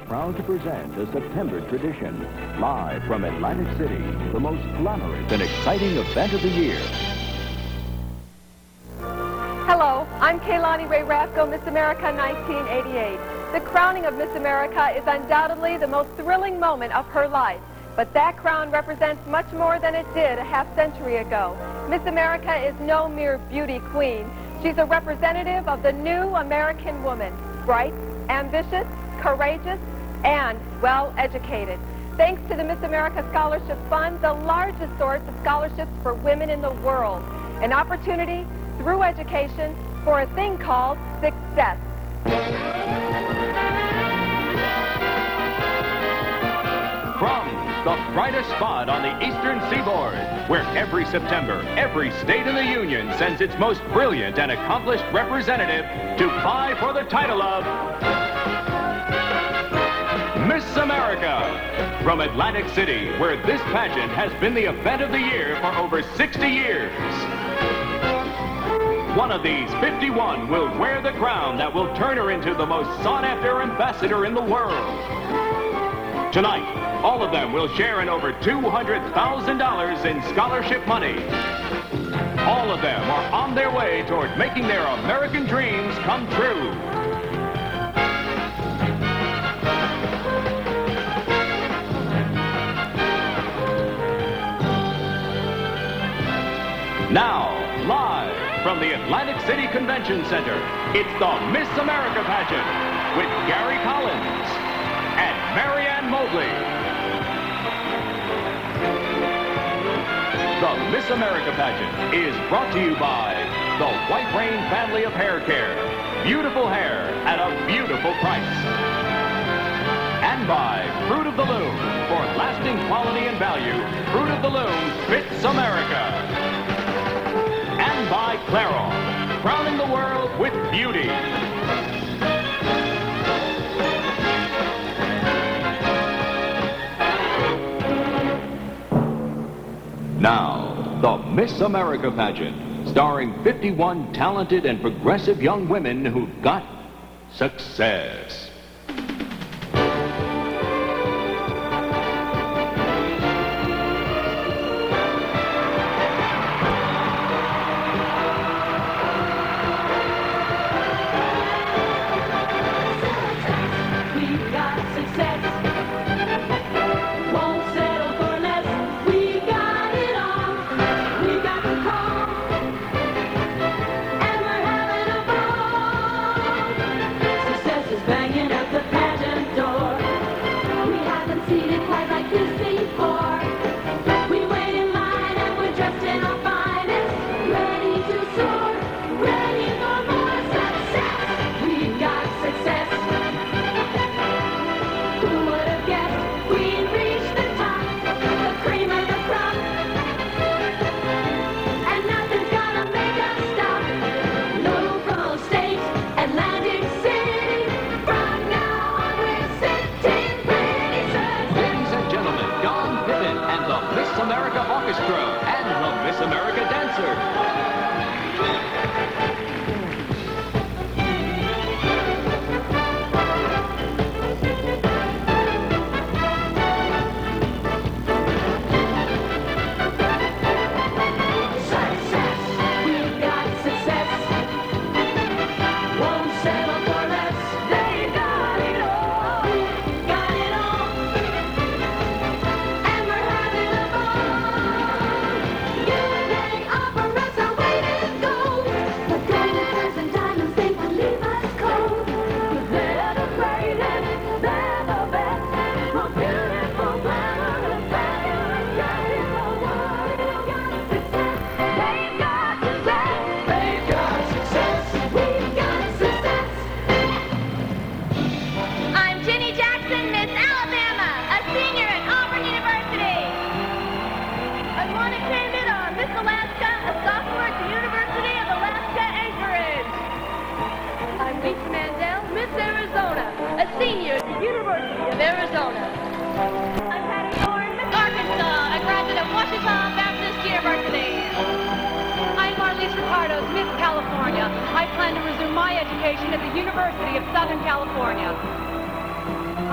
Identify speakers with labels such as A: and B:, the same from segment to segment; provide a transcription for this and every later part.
A: proud to present a September tradition, live from Atlantic City, the most glamorous and exciting event of the year.
B: Hello, I'm Kaylani Ray Rasko, Miss America 1988. The crowning of Miss America is undoubtedly the most thrilling moment of her life. But that crown represents much more than it did a half-century ago. Miss America is no mere beauty queen. She's a representative of the new American woman, bright, ambitious, courageous, and well-educated. Thanks to the Miss America Scholarship Fund, the largest source of scholarships for women in the world. An opportunity, through education, for a thing called success.
C: From the brightest spot on the eastern seaboard, where every September, every state in the Union sends its most brilliant and accomplished representative to vie for the title of Miss America. From Atlantic City, where this pageant has been the event of the year for over 60 years. One of these 51 will wear the crown that will turn her into the most sought-after ambassador in the world. Tonight, all of them will share in over $200,000 in scholarship money. All of them are on their way toward making their American dreams come true. Now, live from the Atlantic City Convention Center, it's the Miss America Pageant with Gary Collins and Marianne Mobley. The Miss America Pageant is brought to you by the White Rain family of hair care. Beautiful hair at a beautiful price. And by Fruit of the Loom. For lasting quality and value, Fruit of the Loom fits America. And by Clairol, crowning the world with beauty. Now, the Miss America Pageant, starring 51 talented and progressive young women who've got success.
B: I plan to resume my education at the University of Southern California.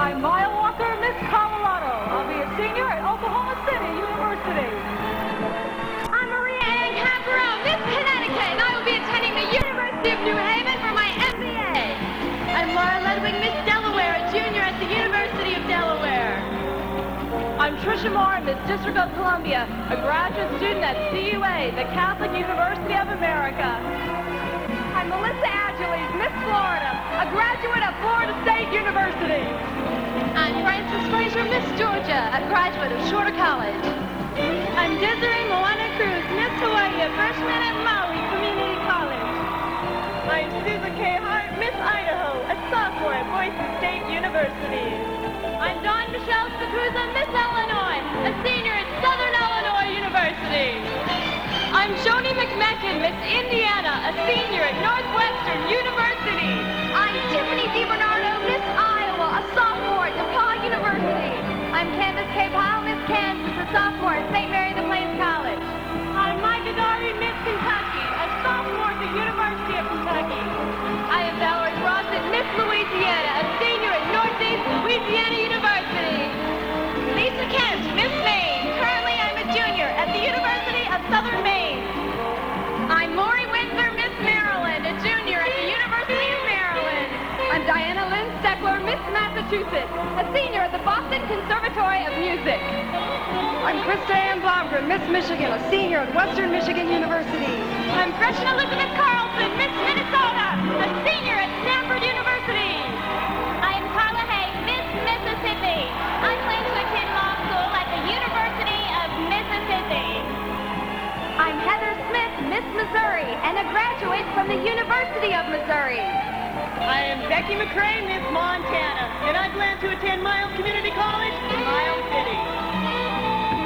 D: I'm Maya Walker, Miss Colorado. I'll be a senior at Oklahoma City University.
B: I'm Maria Ann Caparone, Miss Connecticut, and I will be attending the University of New Haven for my MBA. I'm Laura Ludwig, Miss Delaware, a junior at the University of Delaware.
D: I'm Tricia Moore, Miss District of Columbia, a graduate student at CUA, the Catholic University of America.
B: I'm Melissa Adjules, Miss Florida, a graduate of Florida State University. I'm Frances Fraser, Miss Georgia, a graduate of Shorter College.
D: I'm Desiree Moana Cruz, Miss Hawaii, a freshman at Maui Community College. I'm Susan K. Hart, Miss Idaho, a sophomore at Boise State University.
B: I'm Dawn Michelle Spacuzza, Miss Illinois, a senior at Southern Illinois University. I'm Joni McMecken, Miss Indiana, a senior at Northwestern University. I'm Tiffany DiBernardo, Miss Iowa, a sophomore at DePaul University. I'm Candace K. Powell, Miss Kansas, a sophomore at St. Mary the Plains College.
D: I'm Micah Dari, Miss Kentucky, a sophomore at the University of Kentucky.
B: I am Valerie Brosnan, Miss Louisiana, a senior at Northeast Louisiana University. Lisa Kent, Miss Maine. Currently, I'm a junior at the University of Southern Maine. I'm Lori Windsor, Miss Maryland, a junior at the University of Maryland. I'm Diana Lynn Steckler, Miss Massachusetts, a senior at the Boston Conservatory of Music.
D: I'm Krista Ann Blomgren, Miss Michigan, a senior at Western Michigan University.
B: I'm Gretchen Elizabeth Carlson, Miss Minnesota, a senior at Stanford University. I am Carla Hay, Miss Mississippi. I plan to attend law school at the University of Mississippi. I'm Heather Smith, Miss Missouri, and a graduate from the University of Missouri.
D: I am Becky McCrae, Miss Montana, and I plan to attend Miles Community College in Miles City.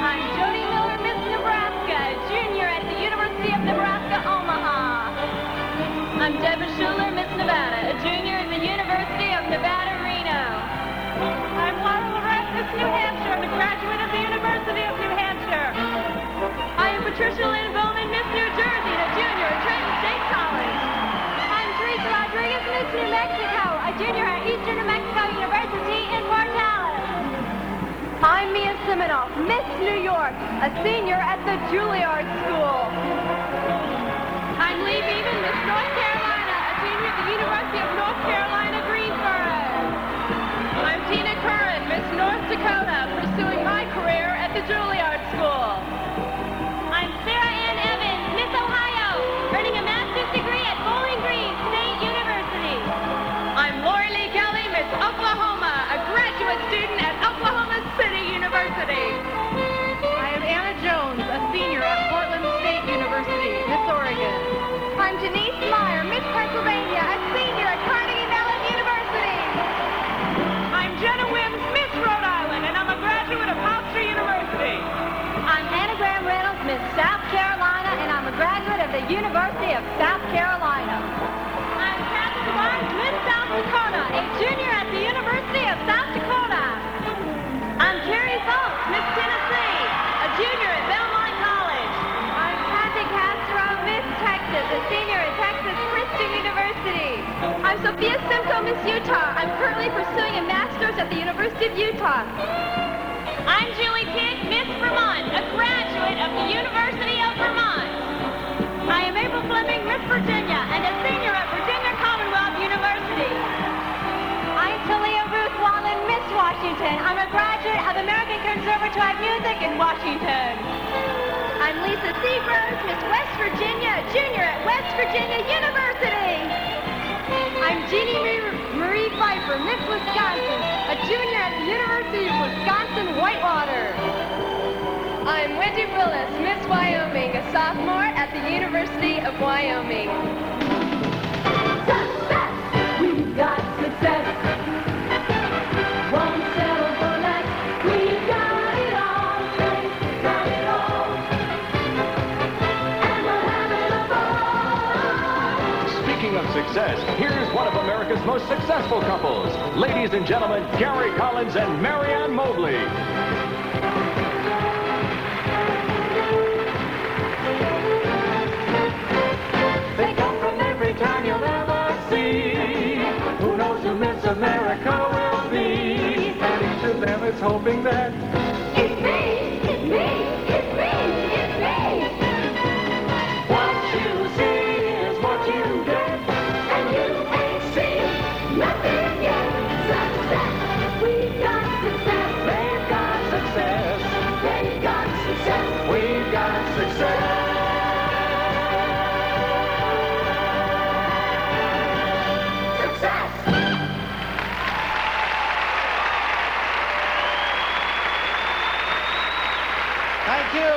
B: I'm Jody Miller, Miss Nebraska, a junior at the University of Nebraska, Omaha. I'm Deborah Schuler, Miss Nevada, a junior at the University of Nevada, Reno.
D: I'm Laura Lorette, Miss New Hampshire, and a graduate of the University of New Hampshire.
B: I am Patricia Lynn Bowman, Miss New Jersey, a junior at Trenton State College. I'm Teresa Rodriguez, Miss New Mexico, a junior at Eastern New Mexico University in Portales. I'm Mia Siminoff, Miss New York, a senior at the Juilliard School. I'm Lee Beeman, Miss North Carolina, a junior at the University of North Carolina, Greensboro. I'm Tina Curran, Miss North Dakota, pursuing my career at the Juilliard School. I'm Sarah Ann Evans, Miss Ohio, earning a master's degree at Bowling Green State University. I'm Lori Lee Kelly, Miss Oklahoma, a graduate student at Oklahoma City University. I am Anna Jones, a senior at Portland State University, Miss Oregon. I'm Denise Meyer, Miss Pennsylvania, a senior at Carnegie Mellon University.
D: I'm Jenna Wims, Miss Rhode Island, and I'm a graduate of Hofstra University.
B: I'm Anna Graham Reynolds, Miss South Carolina, and I'm a graduate of the University of South Carolina. I'm Kathy Barnes, Miss South Dakota, a junior at the University of South Dakota. I'm Carrie Fultz, Miss Tennessee, a junior at Belmont College. I'm Kathy Castro, Miss Texas, a senior at Texas Christian University. I'm Sophia Simcoe, Miss Utah. I'm currently pursuing a master's at the University of Utah. I'm Julie Pitt, Miss Vermont, a graduate of the University of Vermont. I am April Fleming, Miss Virginia, and a senior at Virginia Commonwealth University. I'm Talia Ruth Wallen, Miss Washington. I'm a graduate of American Conservatory of Music in Washington. I'm Lisa Seagroves, Miss West Virginia, a junior at West Virginia University. I'm Jeannie Marie Pfeiffer, Miss Wisconsin, a junior at the University of Wisconsin-Whitewater. I'm Wendy Willis, Miss Wyoming, a sophomore at the University of Wyoming. Success! We've got success. Won't settle for less. We've got it all. Got it all. And we're having a ball.
C: Speaking of success, here's one of America's most successful couples. Ladies and gentlemen, Gary Collins and Marianne Mobley.
E: They come from every town you'll ever see. Who knows who Miss America will be?
F: is hoping that
E: It's me, it's me, it's me, it's me. What you see is what you get, and you ain't seen nothing yet. Success, we've got success, they've got success, they've got success,
F: we've got success.
E: success.
G: Thank you.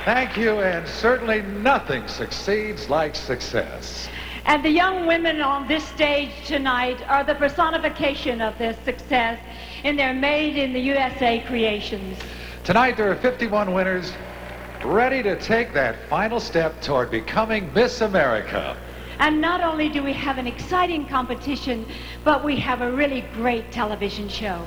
G: Thank you, and certainly nothing succeeds like success.
D: And the young women on this stage tonight are the personification of this success in their Made in the USA creations.
G: Tonight there are 51 winners ready to take that final step toward becoming Miss America.
D: And not only do we have an exciting competition, but we have a really great television show.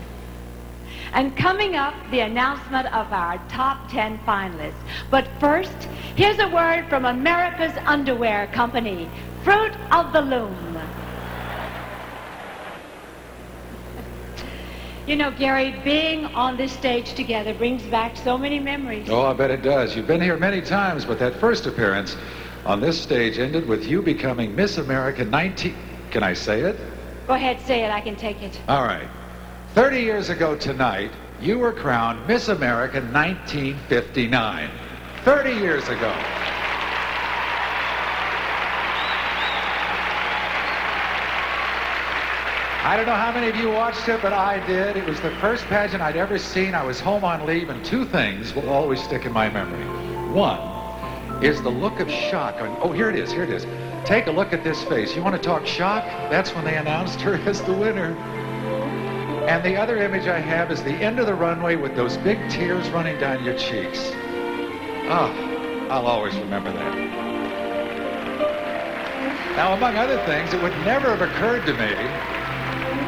D: And coming up, the announcement of our top 10 finalists. But first, here's a word from America's underwear company, Fruit of the Loom. You know, Gary, being on this stage together brings back so many memories.
G: Oh, I bet it does. You've been here many times, but that first appearance on this stage ended with you becoming Miss America 19... Can I say it?
D: Go ahead, say it. I can take it.
G: All right. 30 years ago tonight, you were crowned Miss America 1959. 30 years ago. I don't know how many of you watched it, but I did. It was the first pageant I'd ever seen. I was home on leave, and two things will always stick in my memory. One is the look of shock on... Oh, here it is, here it is. Take a look at this face. You want to talk shock? That's when they announced her as the winner. And the other image I have is the end of the runway with those big tears running down your cheeks. Oh, I'll always remember that. Now, among other things, it would never have occurred to me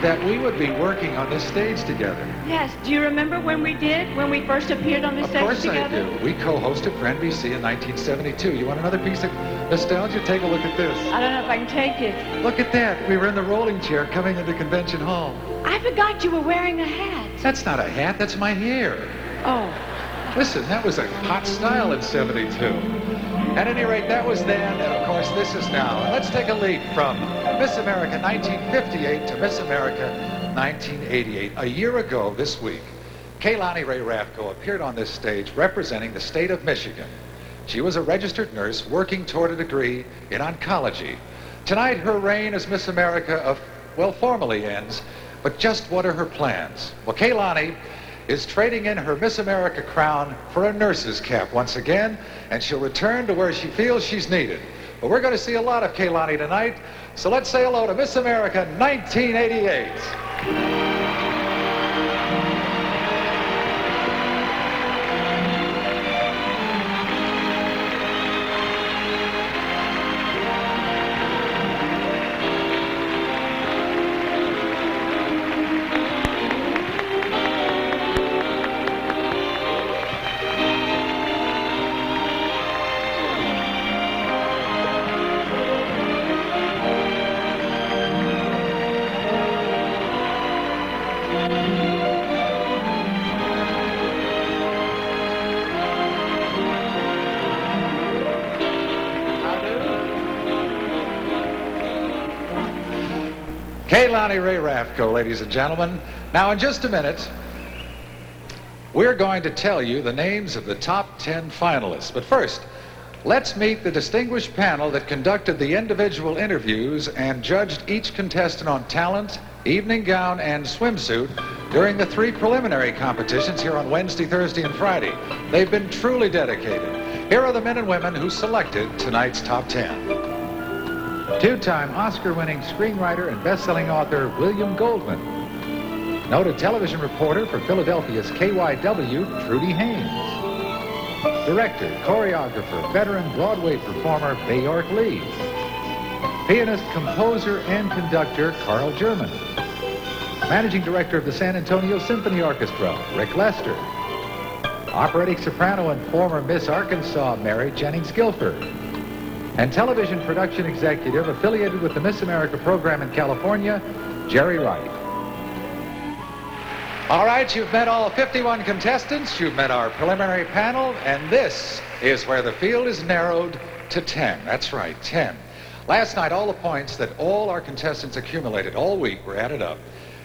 G: that we would be working on this stage together.
D: Yes, do you remember when we did? When we first appeared on this stage together?
G: Of course I do. We co-hosted for NBC in 1972. You want another piece of nostalgia? Take a look at this.
D: I don't know if I can take it.
G: Look at that. We were in the rolling chair coming into Convention Hall.
D: I forgot you were wearing a hat.
G: That's not a hat. That's my hair.
D: Oh.
G: Listen, that was a hot style in 72. At any rate, that was then, and of course this is now. And let's take a leap from Miss America 1958 to Miss America 1988. A year ago this week, Kaylani Ray Rafko appeared on this stage representing the state of Michigan. She was a registered nurse working toward a degree in oncology. Tonight, her reign as Miss America formally ends, but just what are her plans? Well, Kaylani is trading in her Miss America crown for a nurse's cap once again, and she'll return to where she feels she's needed. But we're going to see a lot of Kaylani tonight, so let's say hello to Miss America 1988. Kaylani Ray Rafko, ladies and gentlemen. Now, in just a minute, we're going to tell you the names of the top 10 finalists. But first, let's meet the distinguished panel that conducted the individual interviews and judged each contestant on talent, evening gown, and swimsuit during the 3 preliminary competitions here on Wednesday, Thursday, and Friday. They've been truly dedicated. Here are the men and women who selected tonight's top 10. Two-time Oscar-winning screenwriter and best-selling author William Goldman. Noted television reporter for Philadelphia's KYW, Trudy Haynes. Director, choreographer, veteran Broadway performer Bayard Lee. Pianist, composer, and conductor Carl German. Managing director of the San Antonio Symphony Orchestra, Rick Lester. Operatic soprano and former Miss Arkansas, Mary Jennings Guilford. And television production executive affiliated with the Miss America program in California, Jerry Wright. All right, you've met all 51 contestants, you've met our preliminary panel, and this is where the field is narrowed to 10. That's right, 10. Last night, all the points that all our contestants accumulated all week were added up,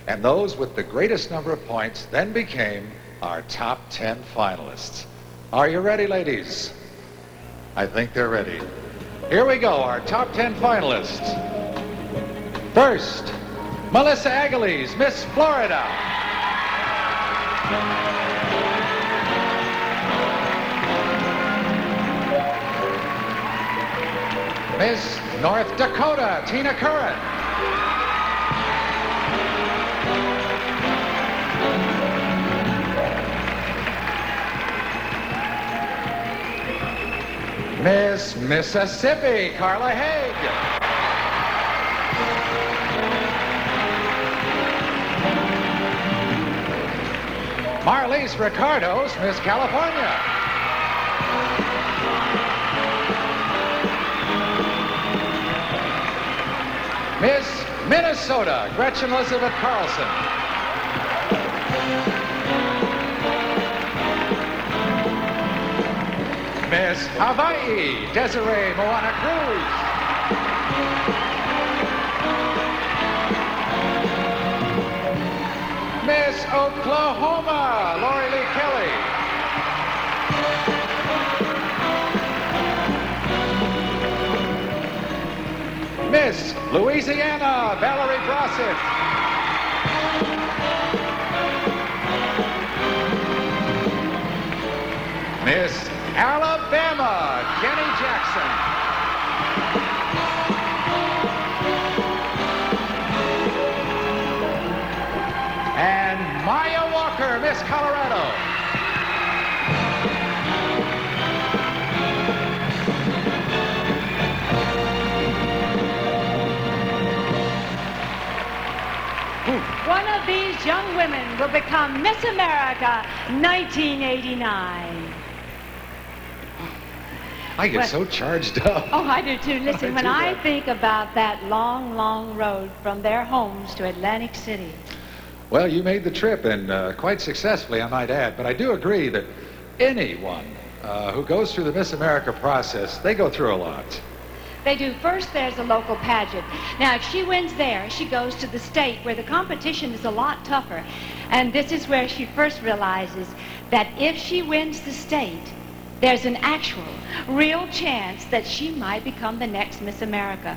G: and those with the greatest number of points then became our top 10 finalists. Are you ready, ladies? I think they're ready. Here we go, our top 10 finalists. First, Melissa Aguiles, Miss Florida. Miss North Dakota, Tina Curran. Miss Mississippi, Carla Haig. Marlise Ricardos, Miss California. Miss Minnesota, Gretchen Elizabeth Carlson. Miss Hawaii, Desiree Moana Cruz. Miss Oklahoma, Lori Lee Kelly. Miss Louisiana, Valerie Brossett. Miss Alabama, Jenny Jackson. And Maya Walker, Miss Colorado.
H: One of these young women will become Miss America 1989.
G: I get so charged up.
H: Oh, I do too. Listen, when I think about that long, long road from their homes to Atlantic City.
G: Well, you made the trip, and quite successfully, I might add. But I do agree that anyone who goes through the Miss America process, they go through a lot.
H: They do. First, there's a local pageant. Now, if she wins there, she goes to the state where the competition is a lot tougher. And this is where she first realizes that if she wins the state, there's an actual, real chance that she might become the next Miss America.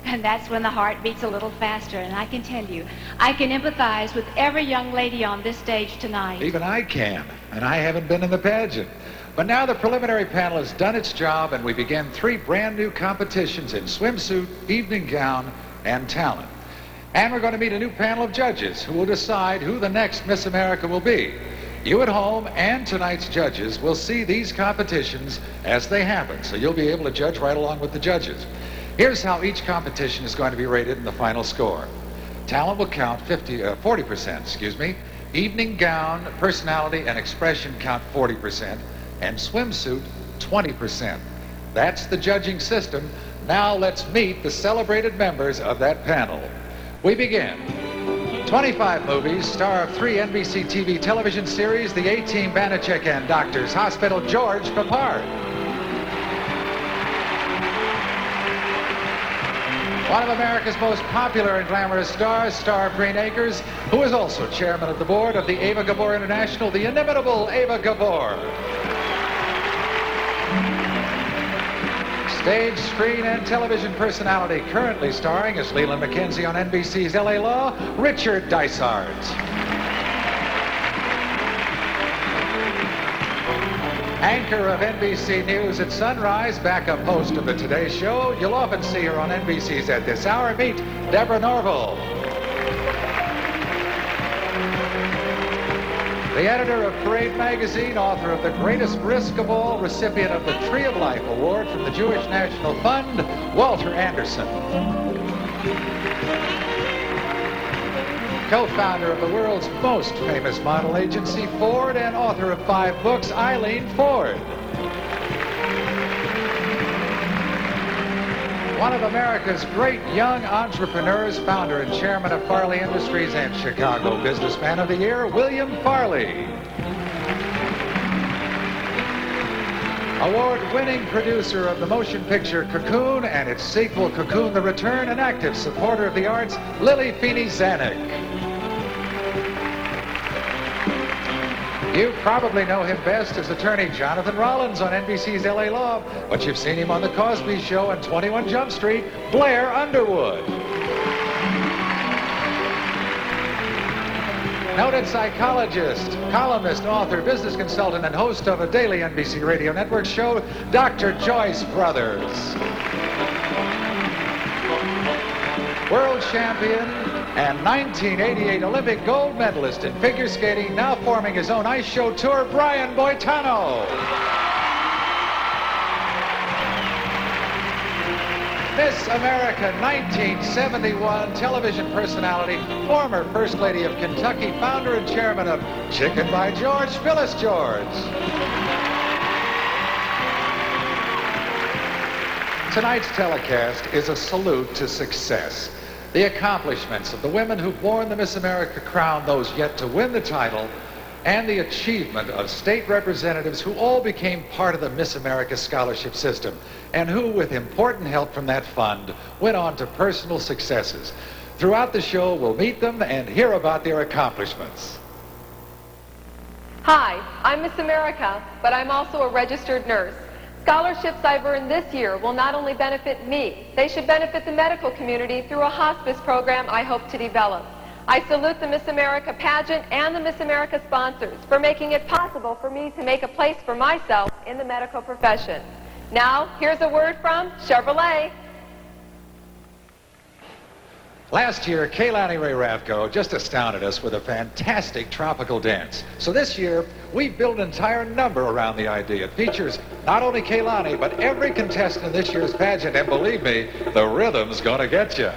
H: And that's when the heart beats a little faster. And I can tell you, I can empathize with every young lady on this stage tonight.
G: Even I can, and I haven't been in the pageant. But now the preliminary panel has done its job, and we begin 3 brand new competitions in swimsuit, evening gown, and talent. And we're going to meet a new panel of judges who will decide who the next Miss America will be. You at home and tonight's judges will see these competitions as they happen, so you'll be able to judge right along with the judges. Here's how each competition is going to be rated in the final score. Talent will count 40%, Evening gown, personality, and expression count 40%, and swimsuit 20%. That's the judging system. Now let's meet the celebrated members of that panel. We begin. 25 movies, star of 3 NBC TV television series, The A-Team, Banachek and Doctors Hospital, George Papard. One of America's most popular and glamorous stars, star of Green Acres, who is also chairman of the board of the Ava Gabor International, the inimitable Ava Gabor. Stage, screen, and television personality currently starring as Leland McKenzie on NBC's L.A. Law, Richard Dysart. Anchor of NBC News at Sunrise, backup host of the Today Show. You'll often see her on NBC's At This Hour. Meet Deborah Norville. The editor of Parade magazine, author of The Greatest Risk of All, recipient of the Tree of Life Award from the Jewish National Fund, Walter Anderson. Co-founder of the world's most famous model agency, Ford, and author of 5 books, Eileen Ford. one of America's great young entrepreneurs, founder and chairman of Farley Industries and Chicago Businessman of the Year, William Farley. Award-winning producer of the motion picture Cocoon and its sequel Cocoon the Return, an active supporter of the arts, Lily Feeney Zanuck. You probably know him best as attorney Jonathan Rollins on NBC's L.A. Law, but you've seen him on The Cosby Show and 21 Jump Street, Blair Underwood. Noted psychologist, columnist, author, business consultant, and host of a daily NBC Radio Network show, Dr. Joyce Brothers. World champion and 1988 Olympic gold medalist in figure skating, now forming his own ice show tour, Brian Boitano. Miss America 1971 television personality, former First Lady of Kentucky, founder and chairman of Chicken by George, Phyllis George. Tonight's telecast is a salute to success. The accomplishments of the women who've worn the Miss America crown, those yet to win the title, and the achievement of state representatives who all became part of the Miss America scholarship system and who, with important help from that fund, went on to personal successes. Throughout the show, we'll meet them and hear about their accomplishments.
B: Hi, I'm Miss America, but I'm also a registered nurse. Scholarships I've earned this year will not only benefit me, they should benefit the medical community through a hospice program I hope to develop. I salute the Miss America pageant and the Miss America sponsors for making it possible for me to make a place for myself in the medical profession. Now, here's a word from Chevrolet.
G: Last year, Kaylani Ray Rathko just astounded us with a fantastic tropical dance. So this year, we built an entire number around the idea. It features not only Kaylani, but every contestant in this year's pageant. And believe me, the rhythm's gonna get you.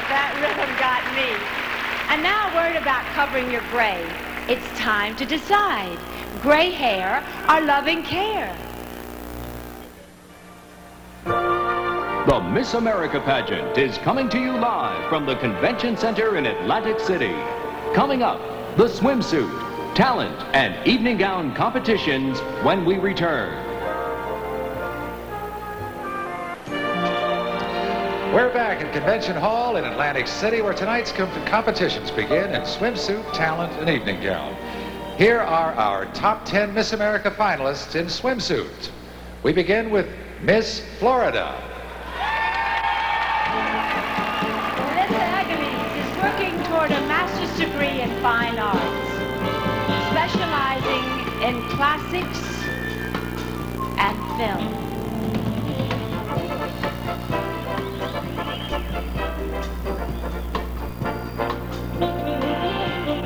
H: but that rhythm got me. And now a word about covering your gray. It's time to decide. Gray hair or loving care?
C: The Miss America pageant is coming to you live from the Convention Center in Atlantic City. Coming up, the swimsuit, talent, and evening gown competitions when we return.
G: We're back at Convention Hall in Atlantic City, where tonight's competitions begin in swimsuit, talent, and evening gown. Here are our top 10 Miss America finalists in swimsuits. We begin with Miss Florida.
H: Melissa Agames is working toward a master's degree in fine arts, specializing in classics and film.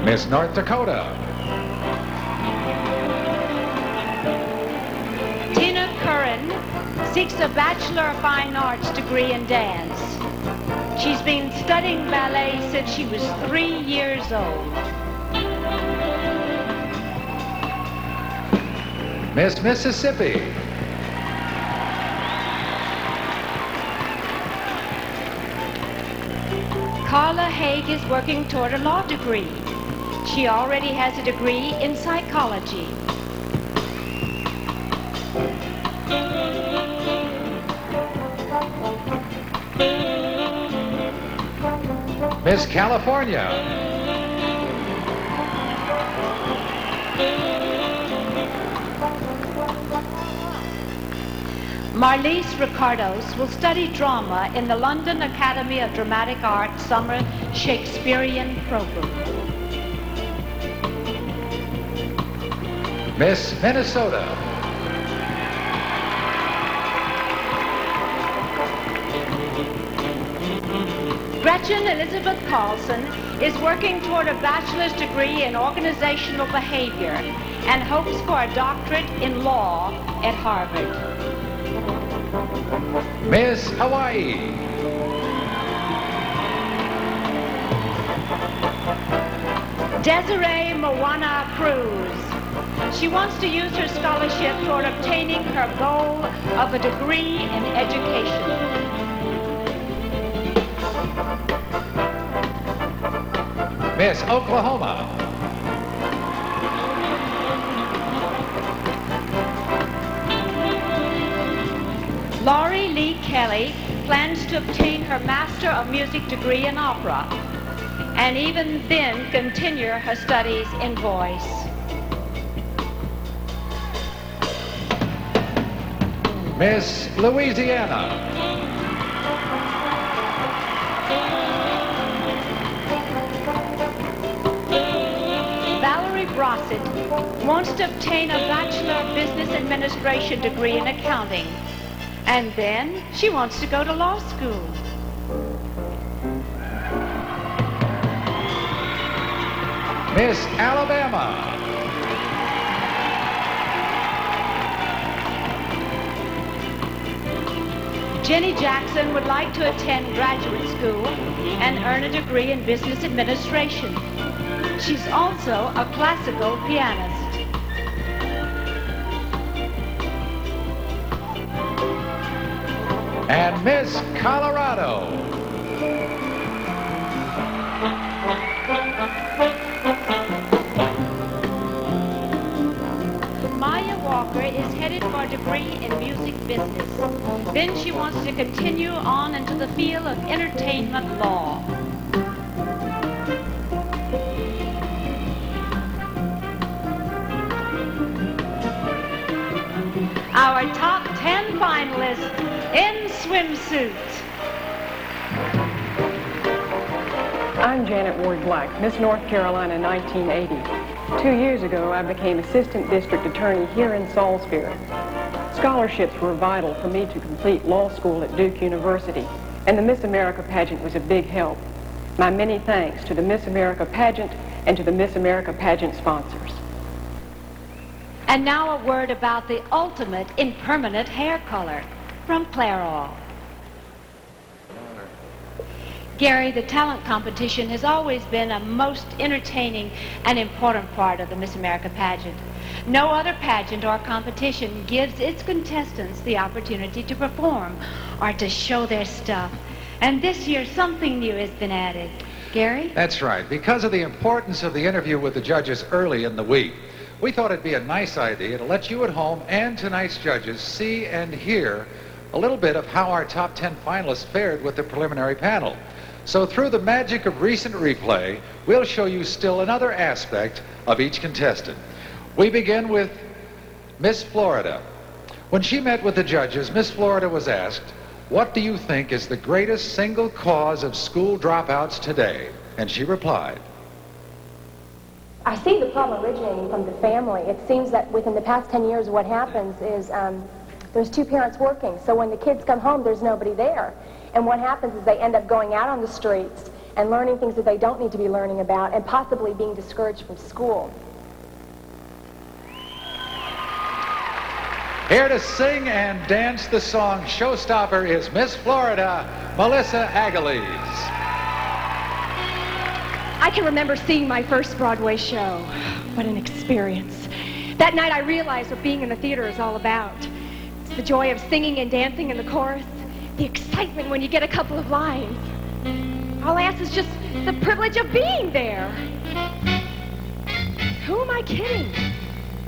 G: Miss North Dakota.
H: Tina Curran seeks a Bachelor of Fine Arts degree in dance. She's been studying ballet since she was 3 years old.
G: Miss Mississippi.
H: Carla Haig is working toward a law degree. She already has a degree in psychology.
G: Miss California.
H: Marlise Ricardos will study drama in the London Academy of Dramatic Art Summer Shakespearean Program.
G: Miss Minnesota.
H: Gretchen Elizabeth Carlson is working toward a bachelor's degree in organizational behavior and hopes for a doctorate in law at Harvard.
G: Miss Hawaii.
H: Desiree Moana Cruz. She wants to use her scholarship toward obtaining her goal of a degree in education.
G: Miss Oklahoma.
H: Laurie Lee Kelly plans to obtain her Master of Music degree in opera, and even then continue her studies in voice.
G: Miss Louisiana.
H: Valerie Brossett wants to obtain a Bachelor of Business Administration degree in accounting, and then she wants to go to law school.
G: Miss Alabama.
H: Jenny Jackson would like to attend graduate school and earn a degree in business administration. She's also a classical pianist.
G: And Miss Colorado.
H: Maya Walker is headed for a degree in music business. Then she wants to continue on into the field of entertainment law. Our top 10 finalists in swimsuit.
B: I'm Janet Ward Black, Miss North Carolina 1980. 2 years ago, I became Assistant District Attorney here in Salisbury. Scholarships were vital for me to complete law school at Duke University, and the Miss America pageant was a big help. My many thanks to the Miss America pageant and to the Miss America pageant sponsors.
H: And now a word about the ultimate in permanent hair color from Clairol. Gary, the talent competition has always been a most entertaining and important part of the Miss America pageant. No other pageant or competition gives its contestants the opportunity to perform or to show their stuff. And this year, something new has been added. Gary?
G: That's right. Because of the importance of the interview with the judges early in the week, we thought it'd be a nice idea to let you at home and tonight's judges see and hear a little bit of how our top 10 finalists fared with the preliminary panel. So through the magic of recent replay, we'll show you still another aspect of each contestant. We begin with Miss Florida. When she met with the judges, Miss Florida was asked, "What do you think is the greatest single cause of school dropouts today?" And she replied,
I: I see the problem originating from the family. It seems that within the past 10 years, what happens is there's two parents working. So when the kids come home, there's nobody there. And what happens is they end up going out on the streets and learning things that they don't need to be learning about and possibly being discouraged from school.
G: Here to sing and dance the song Showstopper is Miss Florida, Melissa Aguiles.
J: I can remember seeing my first Broadway show. What an experience. That night I realized what being in the theater is all about. It's the joy of singing and dancing in the chorus, the excitement when you get a couple of lines. All I ask is just the privilege of being there. Who am I kidding?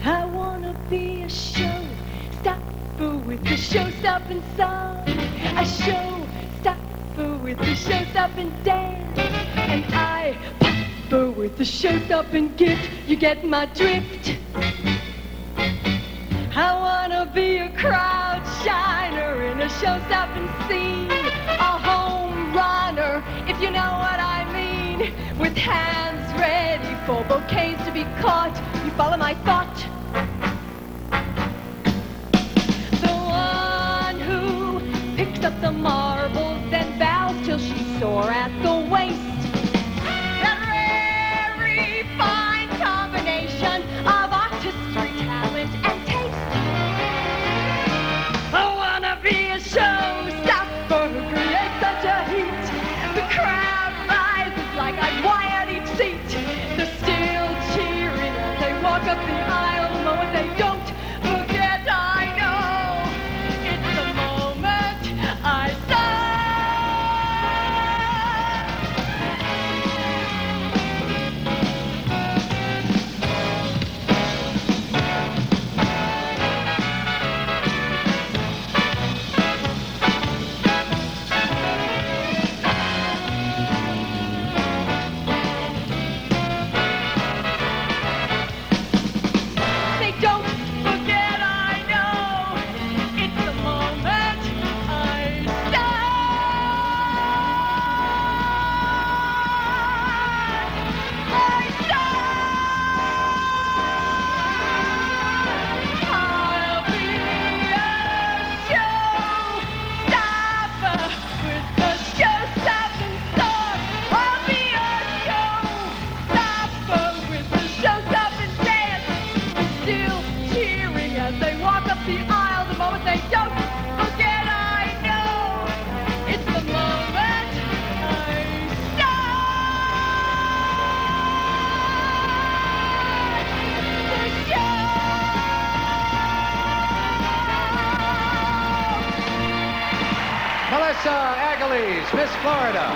J: I want to be a showstopper with the show-stopping song. A showstopper with the show-stopping dance. And I popper with the show-stopping gift. You get my drift. I want to be a crowd shiner in a show-stopping scene. A home runner, if you know what I mean. With hands ready for bouquets to be caught. You follow my thought? The one who picks up the marbles and bows till she's sore at the waist. That very fine combination of artistry, talent, and taste. I wanna be a showstopper who creates such a heat. The crowd rises like I wired each seat. They're still cheering as they walk up the aisle. The moment they don't forget, I know it's the moment I start. They don't forget, I know it's the moment I I'll be a showstopper with the show-stopping song. I'll be a showstopper with the show-stopping dance. Still cheering as they walk up the aisle. The moment they don't forget, I know it's the moment I start the show.
G: Melissa Aguiles, Miss Florida.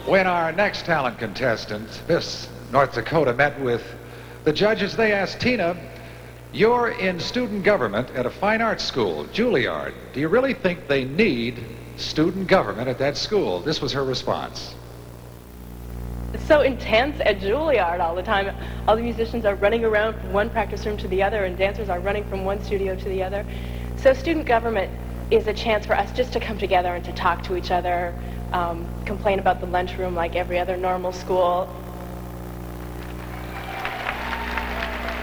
G: When our next talent contestant, Miss North Dakota, met with the judges, they asked Tina, "You're in student government at a fine arts school, Juilliard. Do you really think they need student government at that school?" This was her response.
K: It's so intense at Juilliard all the time. All the musicians are running around from one practice room to the other, and dancers are running from one studio to the other. So student government is a chance for us just to come together and to talk to each other, complain about the lunchroom like every other normal school.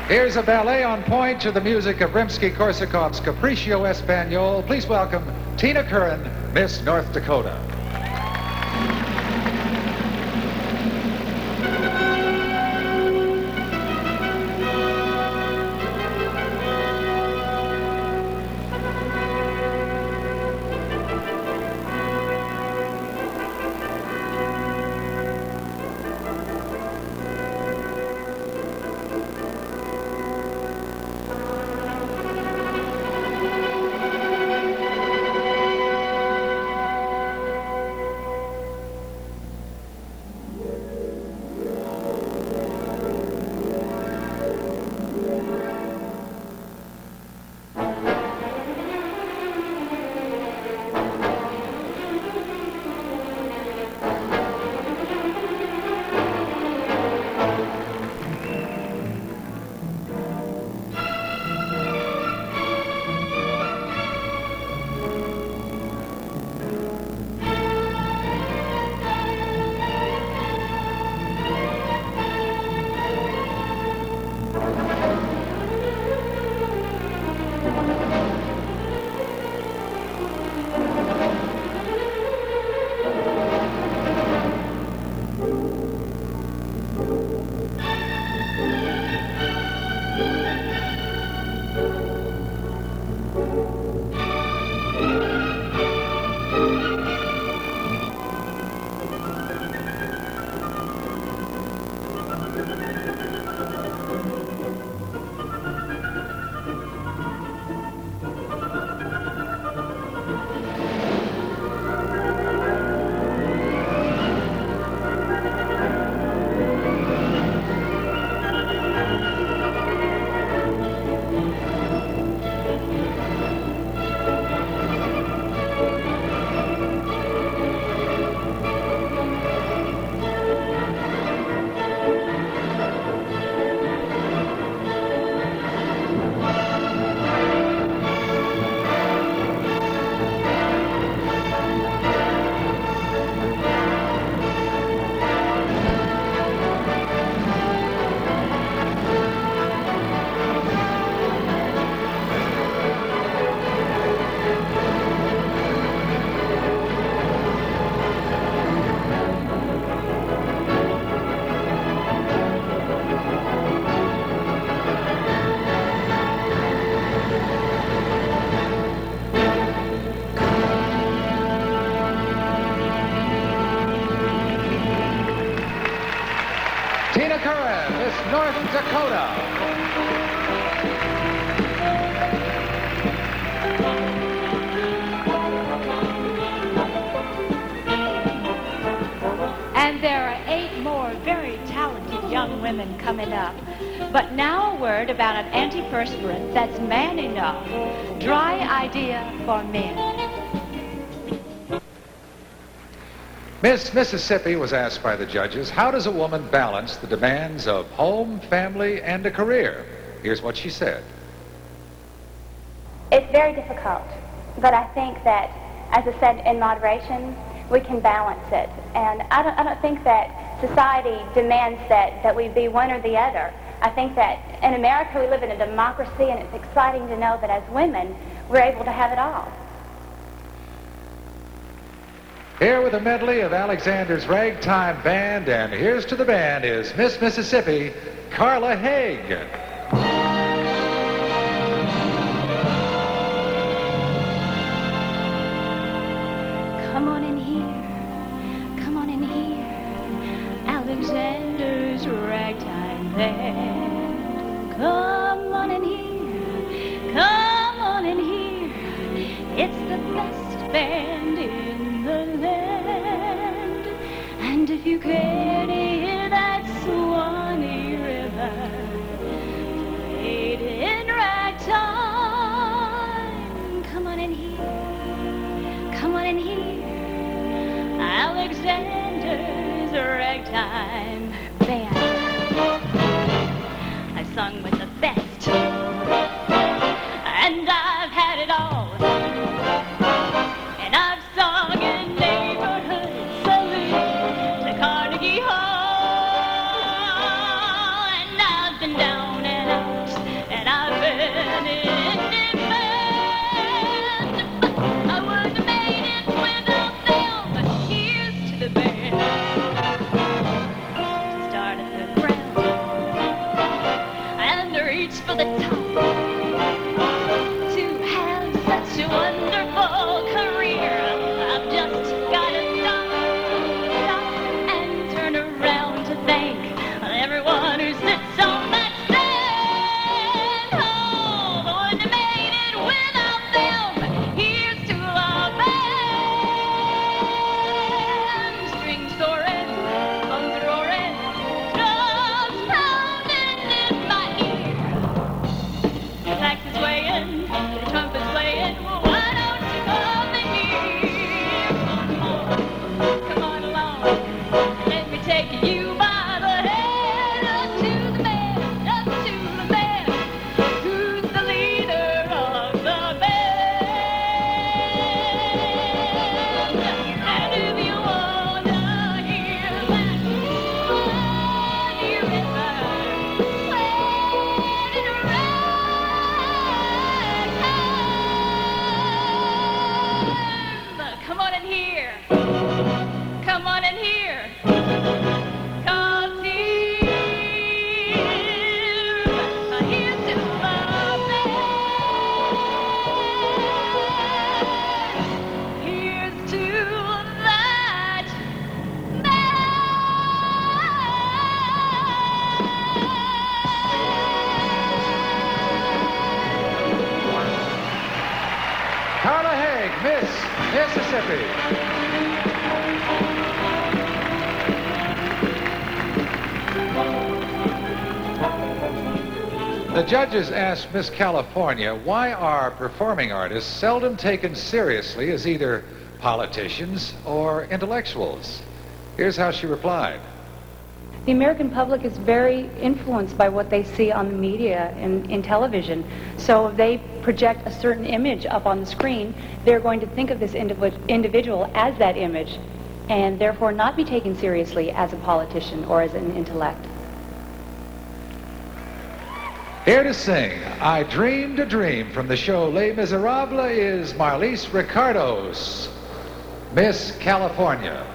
G: Here's a ballet on point to the music of Rimsky-Korsakov's Capriccio Espagnole. Please welcome Tina Curran, Miss North Dakota. Tina Curran, Miss North Dakota.
H: And there are 8 more very talented young women coming up. But now a word about an antiperspirant that's man enough. Dry idea for men.
G: Miss Mississippi was asked by the judges, how does a woman balance the demands of home, family, and a career? Here's what she said.
L: It's very difficult, but I think that, as I said, in moderation, we can balance it. And I don't think that society demands that we be one or the other. I think that in America we live in a democracy, and it's exciting to know that as women we're able to have it all.
G: Here with a medley of Alexander's Ragtime Band, and here's to the band, is Miss Mississippi, Carla Haig.
H: Come on in here, come on in here, Alexander's Ragtime Band. Come on in here, come on in here, it's the best band in the land. And if you care to hear that Swanee River played in ragtime, come on in here, come on in here, Alexander's Ragtime Band. I've sung with the best, and I've had it all. And I've sung in neighborhood saloons to Carnegie Hall. And I've been down and out, and I've been in demand. But I wouldn't have made it without them. But here's to the band. Start at the ground and reach for the top. To have such a wonderful career, I've just gotta stop and turn around to thank everyone who sits on that stand. Oh, I wouldn't have made it without them. Here's to our band. Strings soaring, guns roaring, drums pounding in my ear. Sax is swaying, the trumpet's playing. Well, why don't you come in here? Come on along, let me take you by the hand.
G: Mississippi. The judges asked Miss California, why are performing artists seldom taken seriously as either politicians or intellectuals? Here's how she replied.
M: The American public is very influenced by what they see on the media and in television. So if they project a certain image up on the screen, they're going to think of this individual as that image and therefore not be taken seriously as a politician or as an intellect.
G: Here to sing I Dreamed a Dream from the show Les Miserables is Marlise Ricardos, Miss California.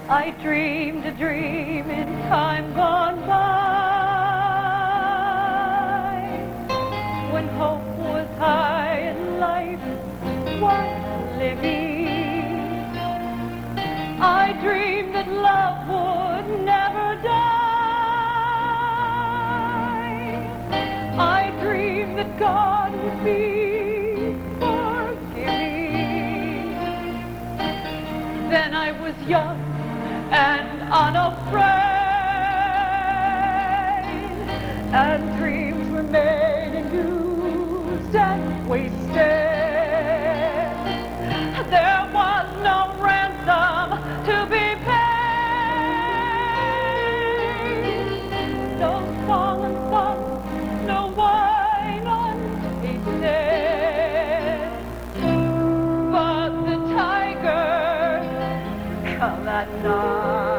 J: I dreamed a dream in time gone by, when hope was high and life was living. I dreamed that love would never die. I dreamed that God would be forgiving. Then I was young and unafraid, and dreams were made and used and wasted. There was no ransom to be paid, no song unsung, no wine untasted. But the tigers come at night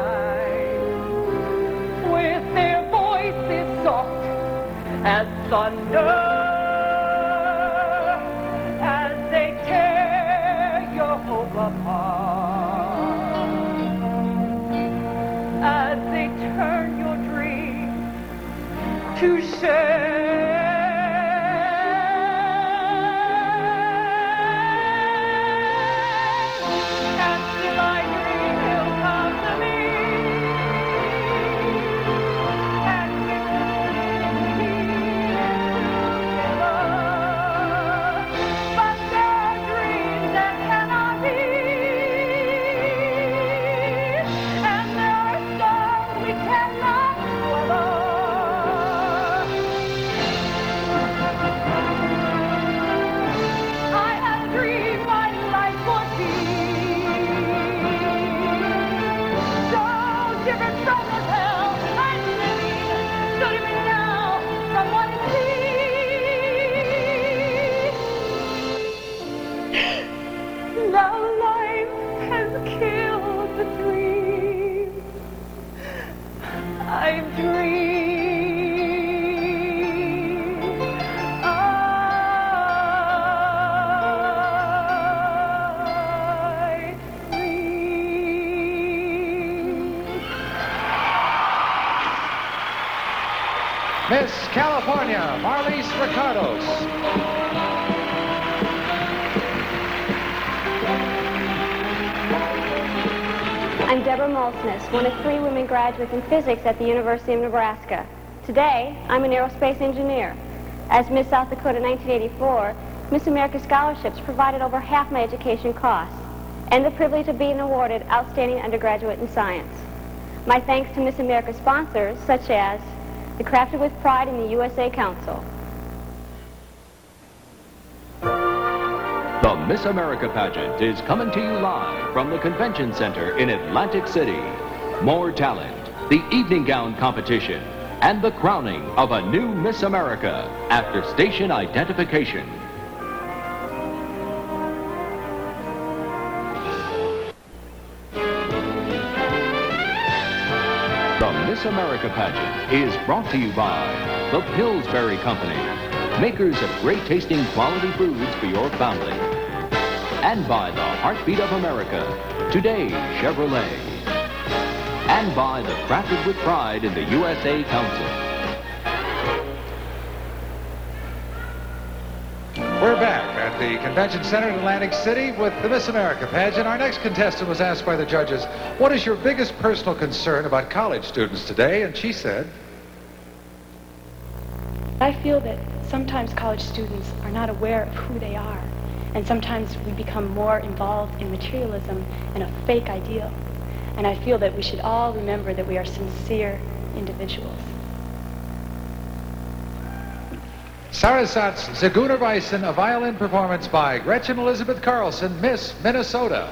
J: with their voices soft as thunder, as they tear your hope apart, as they turn your dreams to shame. And still I dream he'll come to me, and with me together. But there are dreams that cannot be, and there are songs we cannot swallow. I had a dream my life would be so different from the hell I'm living, so different now from what it seems. Now life has killed the dream I've dreamed.
G: Miss California, Marlise Ricardos.
L: I'm Deborah Molsness, one of 3 women graduates in physics at the University of Nebraska. Today, I'm an aerospace engineer. As Miss South Dakota 1984, Miss America scholarships provided over half my education costs, and the privilege of being awarded Outstanding Undergraduate in Science. My thanks to Miss America sponsors, such as the Crafted with Pride in the USA Council.
C: The Miss America pageant is coming to you live from the Convention Center in Atlantic City. More talent, the evening gown competition, and the crowning of a new Miss America after station identification. The Miss America pageant is brought to you by the Pillsbury Company, makers of great tasting quality foods for your family. And by the Heartbeat of America, Today Chevrolet. And by the Crafted with Pride in the USA Council.
G: We're back, and at the Convention Center in Atlantic City with the Miss America pageant. Our next contestant was asked by the judges, what is your biggest personal concern about college students today? And she said,
M: I feel that sometimes college students are not aware of who they are, and sometimes we become more involved in materialism and a fake ideal. And I feel that we should all remember that we are sincere individuals.
G: Sarasat's Zagunarweisen, a violin performance by Gretchen Elizabeth Carlson, Miss Minnesota.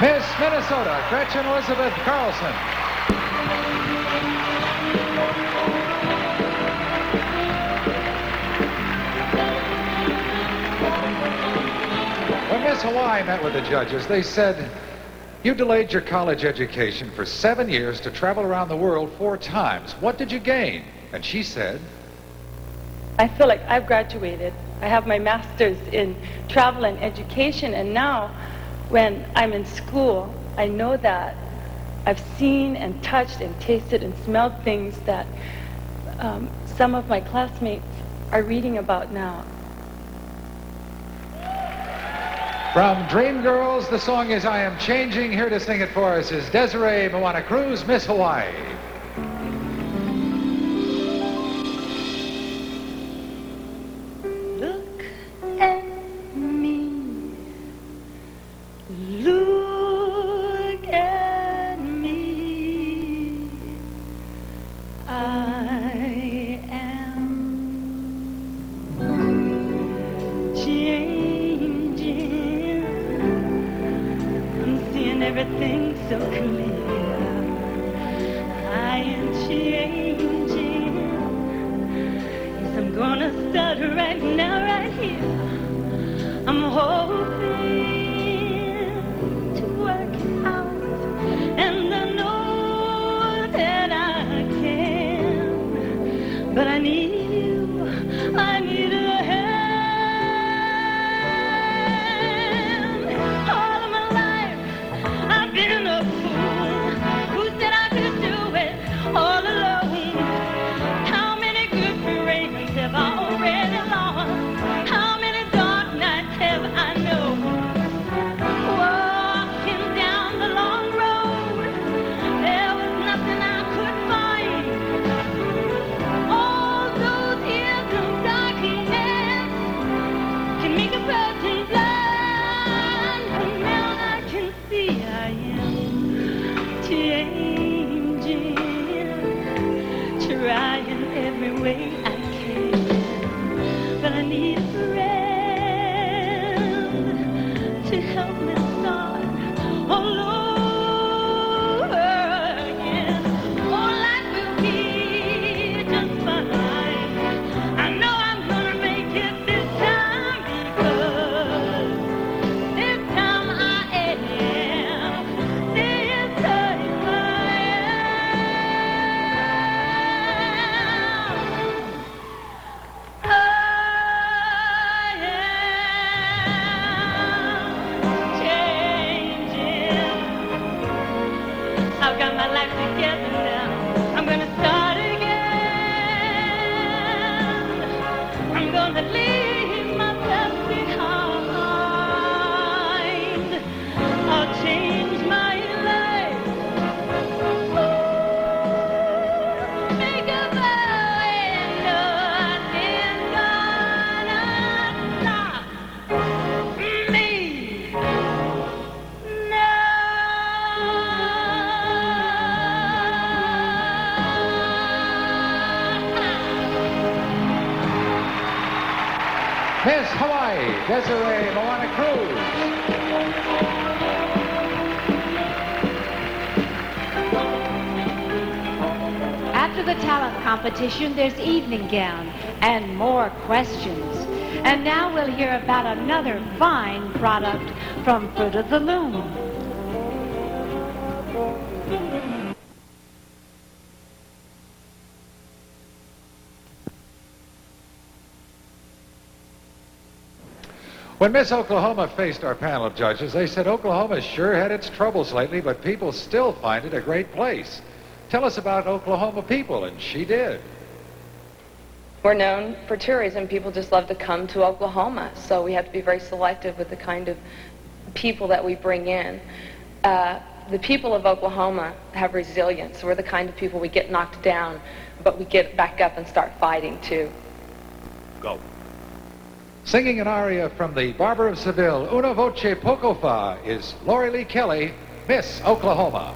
G: Miss Minnesota, Gretchen Elizabeth Carlson. When Miss Hawaii met with the judges, they said, you delayed your college education for 7 years to travel around the world 4 times. What did you gain? And she said,
M: I feel like I've graduated. I have my master's in travel and education, and now when I'm in school, I know that I've seen and touched and tasted and smelled things that some of my classmates are reading about now.
G: From Dreamgirls, the song is I Am Changing. Here to sing it for us is Desiree Moana Cruz, Miss Hawaii.
J: Look at me. Look at me. I am changing. I'm seeing everything so clear. I am changing. Yes, I'm gonna start right now, right here. I'm hoping to work it out, and I know that I can. But I need you
D: way I can. But I need a friend to help me start all over again. Oh, life will be just fine. I know I'm gonna make it this time, because this time I am. This time I I've got my life together now. I'm gonna start again. I'm gonna leave my past behind. I'll change my life. Make a vow and nothing's gonna stop me.
G: Miss Hawaii, Desiree Moana Cruz.
H: After the talent competition, there's evening gown and more questions. And now we'll hear about another fine product from Fruit of the Loom.
G: When Miss Oklahoma faced our panel of judges, they said Oklahoma sure had its troubles lately, but people still find it a great place. Tell us about Oklahoma people, and she did.
K: We're known for tourism. People just love to come to Oklahoma, so we have to be very selective with the kind of people that we bring in. The people of Oklahoma have resilience. We're the kind of people, we get knocked down, but we get back up and start fighting too.
G: Go. Singing an aria from the Barber of Seville, Una Voce Poco Fa, is Lori Lee Kelly, Miss Oklahoma.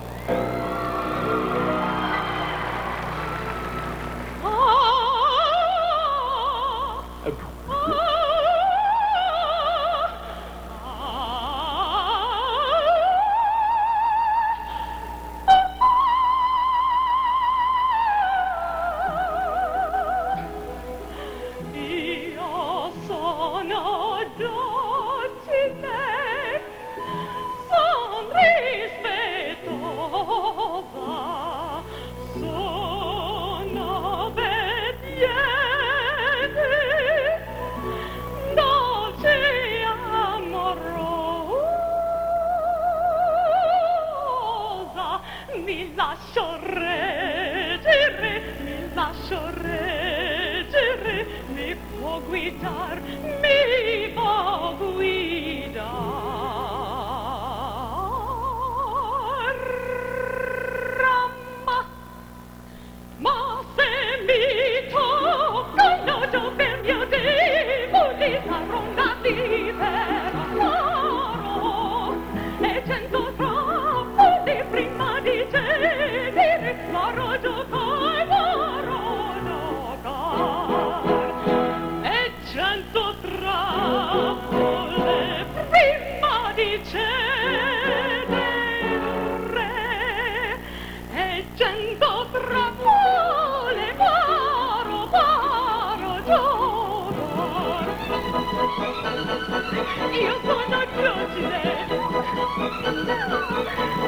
D: Io sono giudice,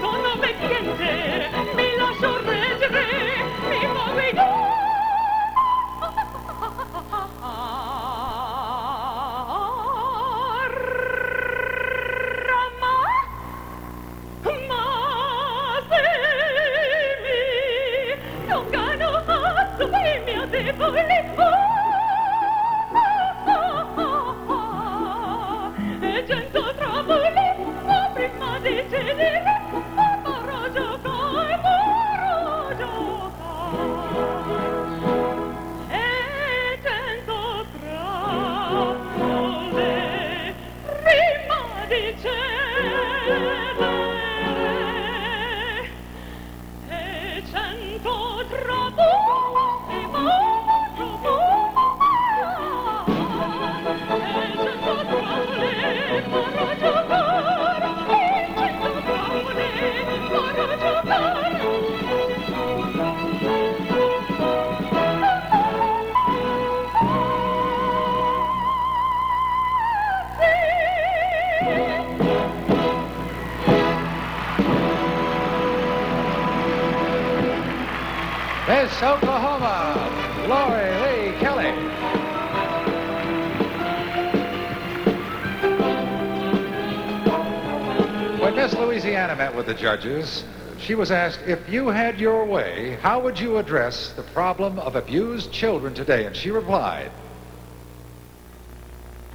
D: sono vecchiente, mi lascio reggere, mi fa guidare. Ma se mi toccano addosso i miei deboli,
G: Miss Oklahoma, Lori Lee Kelly. When Miss Louisiana met with the judges, she was asked, if you had your way, how would you address the problem of abused children today? And she replied,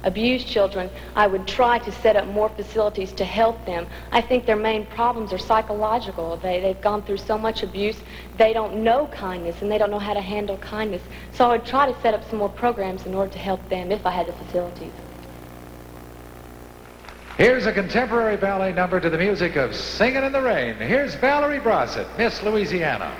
N: abused children, I would try to set up more facilities to help them. I think their main problems are psychological. They've gone through so much abuse, they don't know kindness, and they don't know how to handle kindness. So I would try to set up some more programs in order to help them if I had the facilities.
G: Here's a contemporary ballet number to the music of Singin' in the Rain. Here's Valerie Brossett, Miss Louisiana.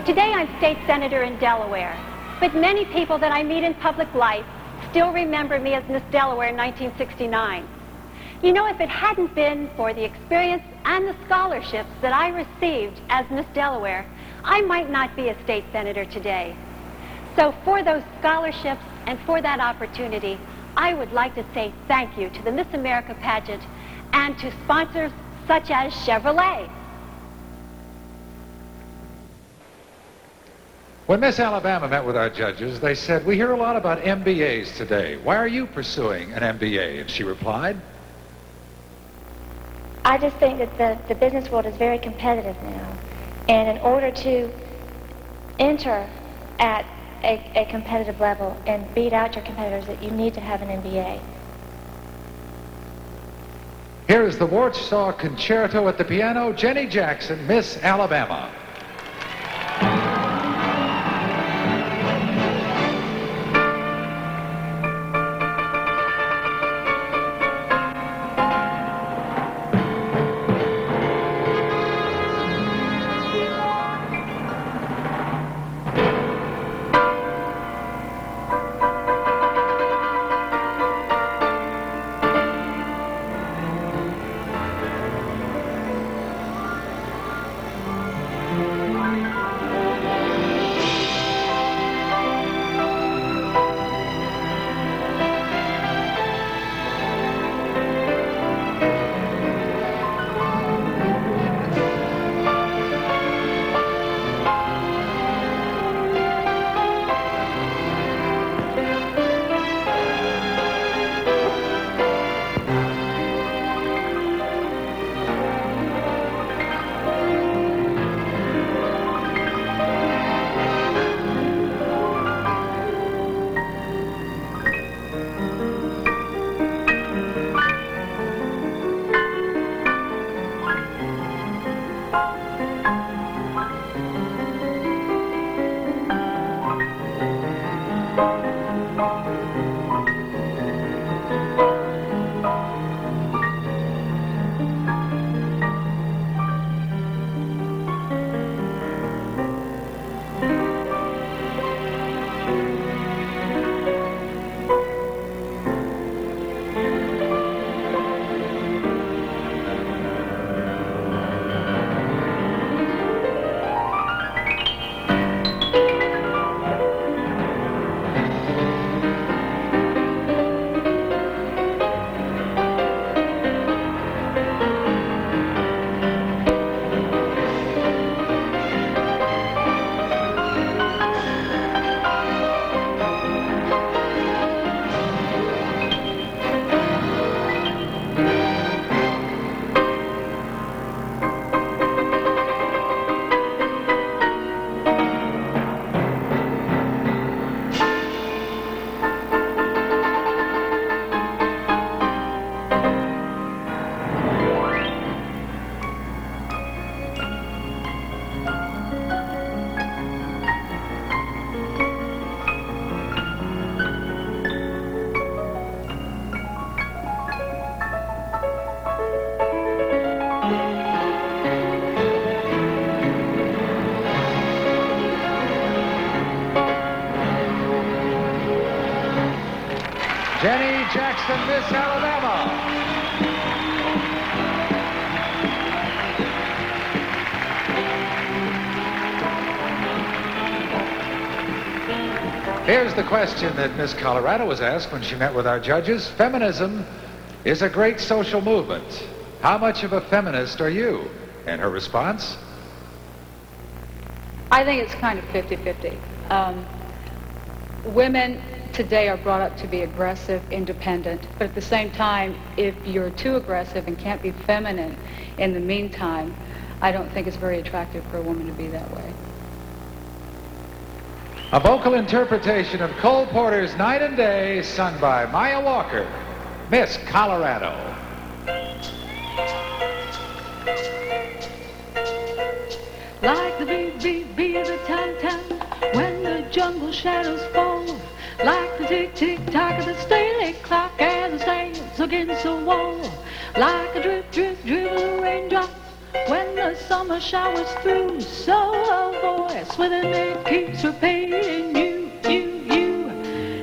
O: Today I'm state senator in Delaware, but many people that I meet in public life still remember me as Miss Delaware in 1969. You know, if it hadn't been for the experience and the scholarships that I received as Miss Delaware, I might not be a state senator today. So for those scholarships and for that opportunity, I would like to say thank you to the Miss America pageant and to sponsors such as Chevrolet.
G: When Miss Alabama met with our judges, they said, we hear a lot about MBAs today. Why are you pursuing an MBA? And she replied,
L: I just think that the business world is very competitive now. And in order to enter at a competitive level and beat out your competitors, that you need to have an MBA.
G: Here is the Warsaw Concerto at the piano, Jenny Jackson, Miss Alabama. Jenny Jackson, Miss Alabama. Here's the question that Miss Colorado was asked when she met with our judges. Feminism is a great social movement. How much of a feminist are you? And her response?
M: I think it's kind of 50-50. Women today are brought up to be aggressive, independent, but at the same time, if you're too aggressive and can't be feminine in the meantime, I don't think it's very attractive for a woman to be that way.
G: A vocal interpretation of Cole Porter's Night and Day, sung by Maya Walker, Miss Colorado.
J: Like the beat, beat, beat of the time, when the jungle shadows fall. Like the tick, tick, tock of the stately clock as it stands against the wall. Like a drip, drip, drip of the raindrop when the summer showers through. So a voice within me keeps repeating you, you, you.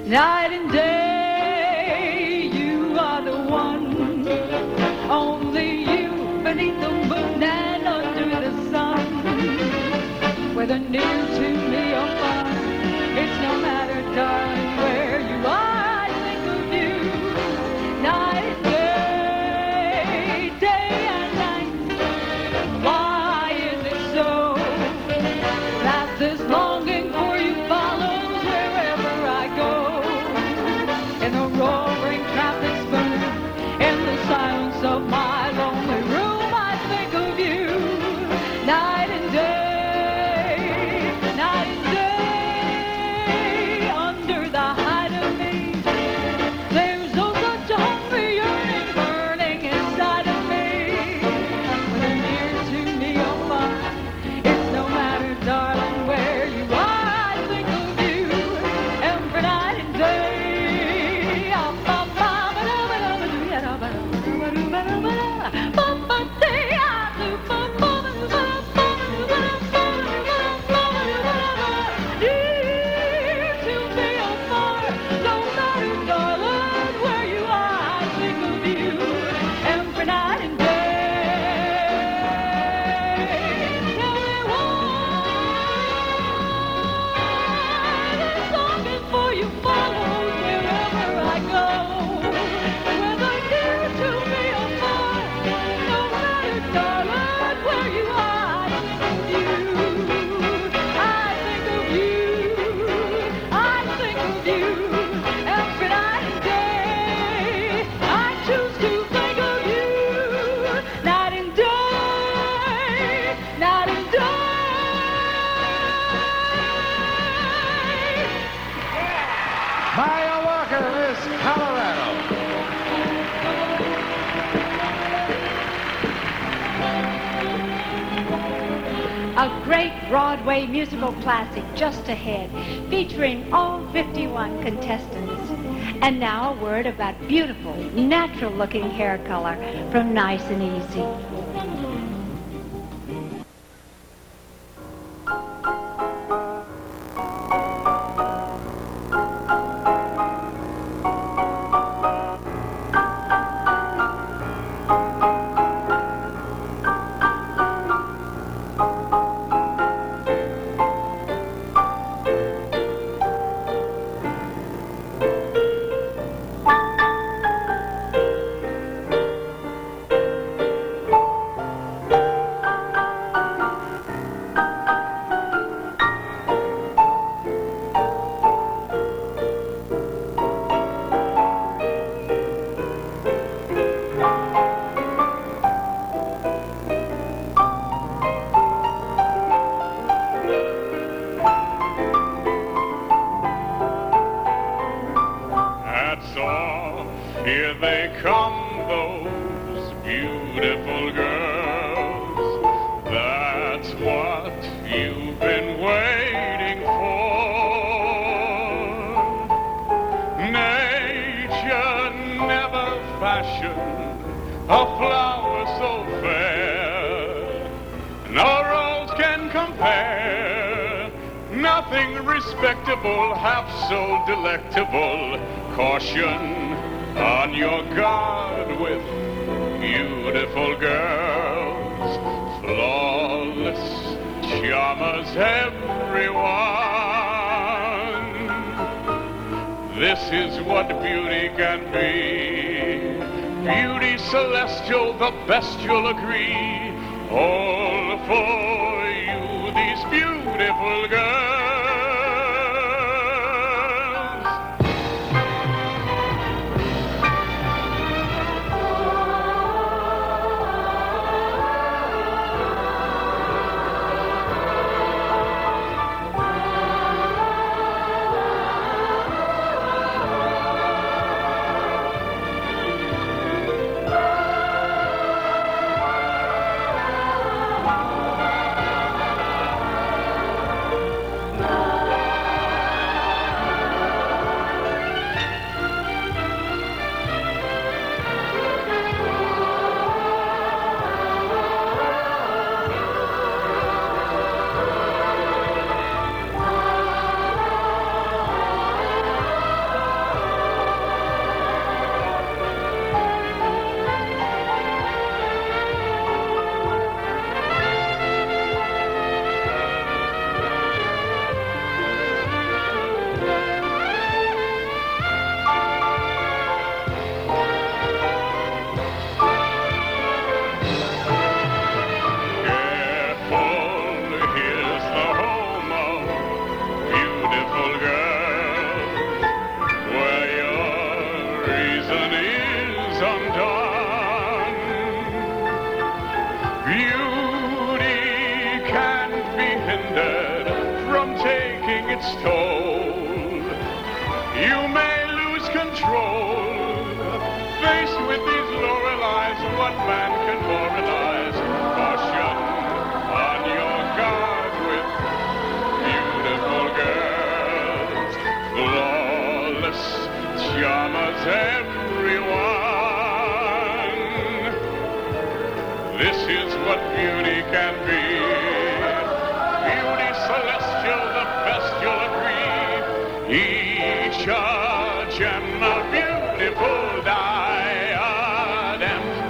J: Night and day, you are the one. Only you beneath the moon and under the sun. Whether near to me or far, it's no matter, darling, where you are. I think of you night and day, day and night. Why is it so that this longing for you follows wherever I go? In the roaring traffic spoon, in the silence of my lonely room, I think of you night and day.
H: A great Broadway musical classic just ahead, featuring all 51 contestants. And now a word about beautiful, natural-looking hair color from Nice and Easy.
P: Here they come, those beautiful girls. That's what you've been waiting for. Nature never fashioned a flower so fair. No rose can compare. Nothing respectable, half so delectable. Caution on your guard with beautiful girls, flawless charmers, everyone. This is what beauty can be. Beauty celestial, the best you'll agree. All for you, these beautiful girls. Its toll. You may lose control. Faced with these lower lives, what man can moralize? Caution, on your guard with beautiful girls, flawless charmers, everyone. This is what beauty can be. Beauty celestial, the best you'll agree. Each a gem, a beautiful diadem,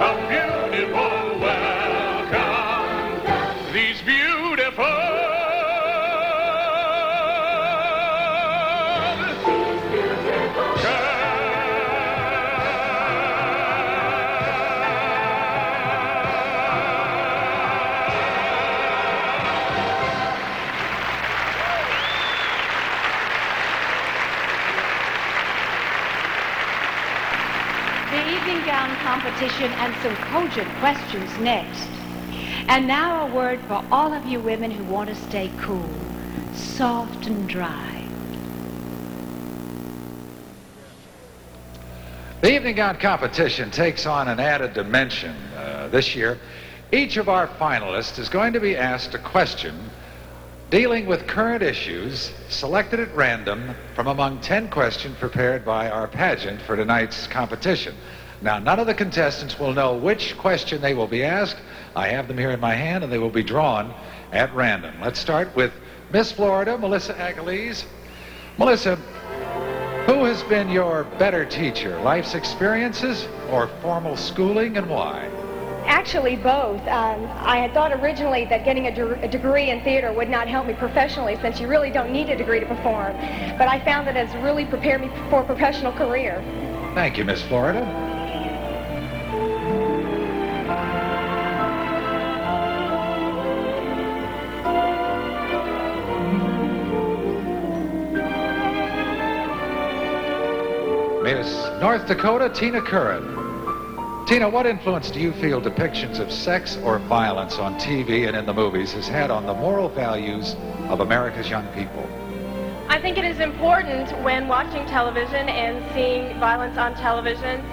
P: a beautiful welcome. These beautiful
H: gown competition and some cogent questions next. And now a word for all of you women who want to stay cool, soft and dry.
G: The evening gown competition takes on an added dimension this year. Each of our finalists is going to be asked a question dealing with current issues selected at random from among 10 questions prepared by our pageant for tonight's competition. Now, none of the contestants will know which question they will be asked. I have them here in my hand, and they will be drawn at random. Let's start with Miss Florida, Melissa Aguilise. Melissa, who has been your better teacher, life's experiences or formal schooling, and why?
I: Actually, both. I had thought originally that getting a degree in theater would not help me professionally, since you really don't need a degree to perform. But I found that it's really prepared me for a professional career.
G: Thank you, Miss Florida. Miss North Dakota, Tina Curran. Tina, what influence do you feel depictions of sex or violence on TV and in the movies has had on the moral values of America's young people?
K: I think it is important when watching television and seeing violence on television,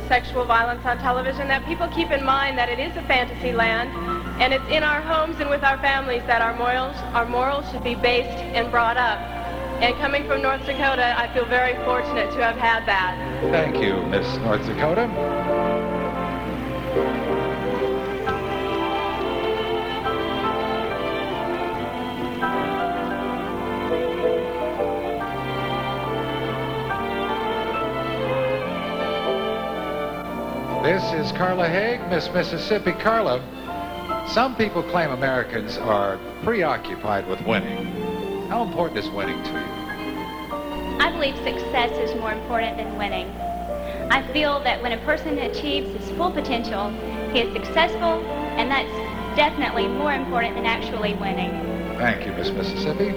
K: sexual violence on television, that people keep in mind that it is a fantasy land, and it's in our homes and with our families that our morals should be based and brought up. And coming from North Dakota, I feel very fortunate to have had that.
G: Thank you, Miss North Dakota. This is Carla Haig, Miss Mississippi. Carla, some people claim Americans are preoccupied with winning. How important is winning to you?
L: I believe success is more important than winning. I feel that when a person achieves his full potential, he is successful, and that's definitely more important than actually winning.
G: Thank you, Miss Mississippi.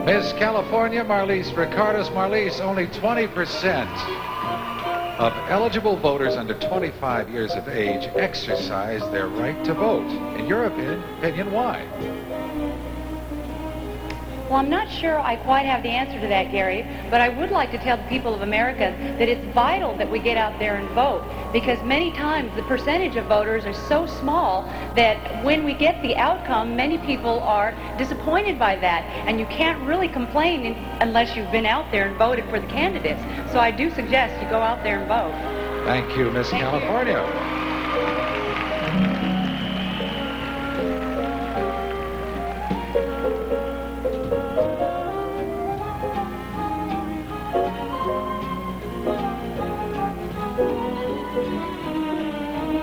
G: Miss California, Marlise Ricardos. Marlise, only 20% of eligible voters under 25 years of age exercise their right to vote. In your opinion, why?
M: Well, I'm not sure I quite have the answer to that, Gary, but I would like to tell the people of America that it's vital that we get out there and vote, because many times the percentage of voters are so small that when we get the outcome, many people are disappointed by that, and you can't really complain unless you've been out there and voted for the candidates. So I do suggest you go out there and vote.
G: Thank you, Miss California.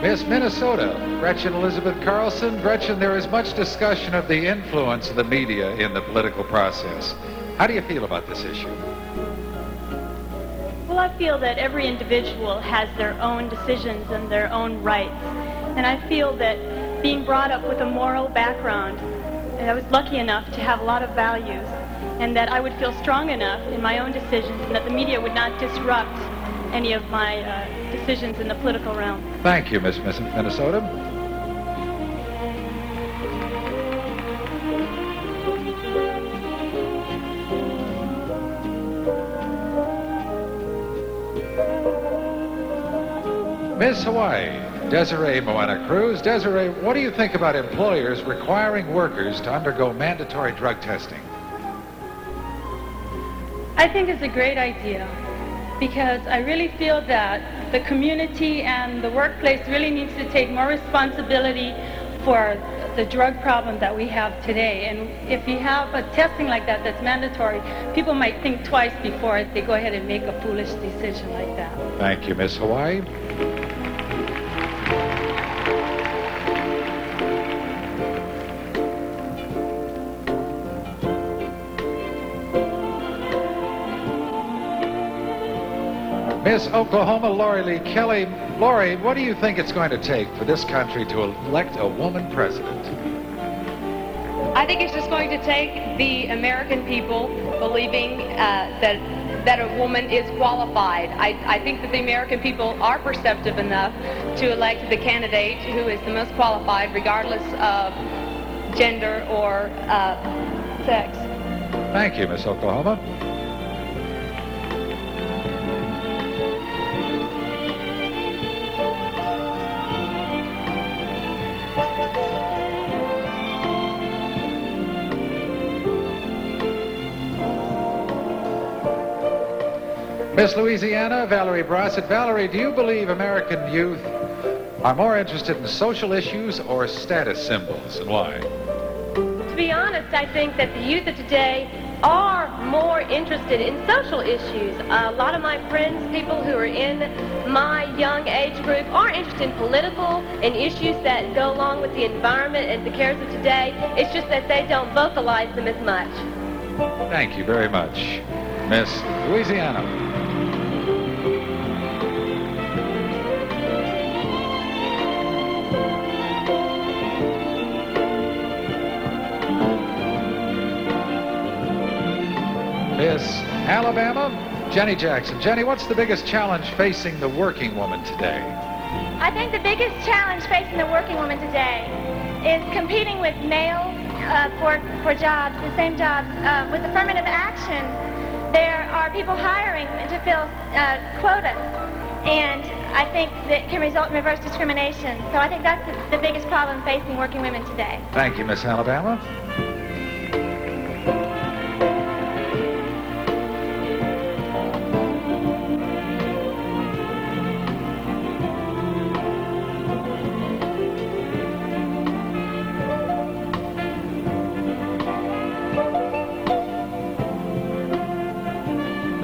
G: Miss Minnesota, Gretchen Elizabeth Carlson. Gretchen, there is much discussion of the influence of the media in the political process. How do you feel about this issue?
D: Well, I feel that every individual has their own decisions and their own rights. And I feel that being brought up with a moral background, and I was lucky enough to have a lot of values, and that I would feel strong enough in my own decisions and that the media would not disrupt any of my decisions in the political realm.
G: Thank you, Miss Minnesota. Miss Hawaii, Desiree Moana Cruz. Desiree, what do you think about employers requiring workers to undergo mandatory drug testing?
Q: I think it's a great idea, because I really feel that the community and the workplace really needs to take more responsibility for the drug problem that we have today. And if you have a testing like that that's mandatory, people might think twice before they go ahead and make a foolish decision like that.
G: Thank you, Miss Hawaii. Miss Oklahoma, Lori Lee Kelly. Lori, what do you think it's going to take for this country to elect a woman president?
R: I think it's just going to take the American people believing that a woman is qualified. I think that the American people are perceptive enough to elect the candidate who is the most qualified, regardless of gender or sex.
G: Thank you, Miss Oklahoma. Miss Louisiana, Valerie Brossett. Valerie, do you believe American youth are more interested in social issues or status symbols, and why?
B: To be honest, I think that the youth of today are more interested in social issues. A lot of my friends, people who are in my young age group, are interested in political and issues that go along with the environment and the cares of today. It's just that they don't vocalize them as much.
G: Thank you very much. Miss Louisiana. Miss Alabama, Jenny Jackson. Jenny, what's the biggest challenge facing the working woman today?
L: I think the biggest challenge facing the working woman today is competing with males for jobs, the same jobs. With affirmative action, there are people hiring to fill quotas, and I think that can result in reverse discrimination. So I think that's the biggest problem facing working women today.
G: Thank you, Miss Alabama.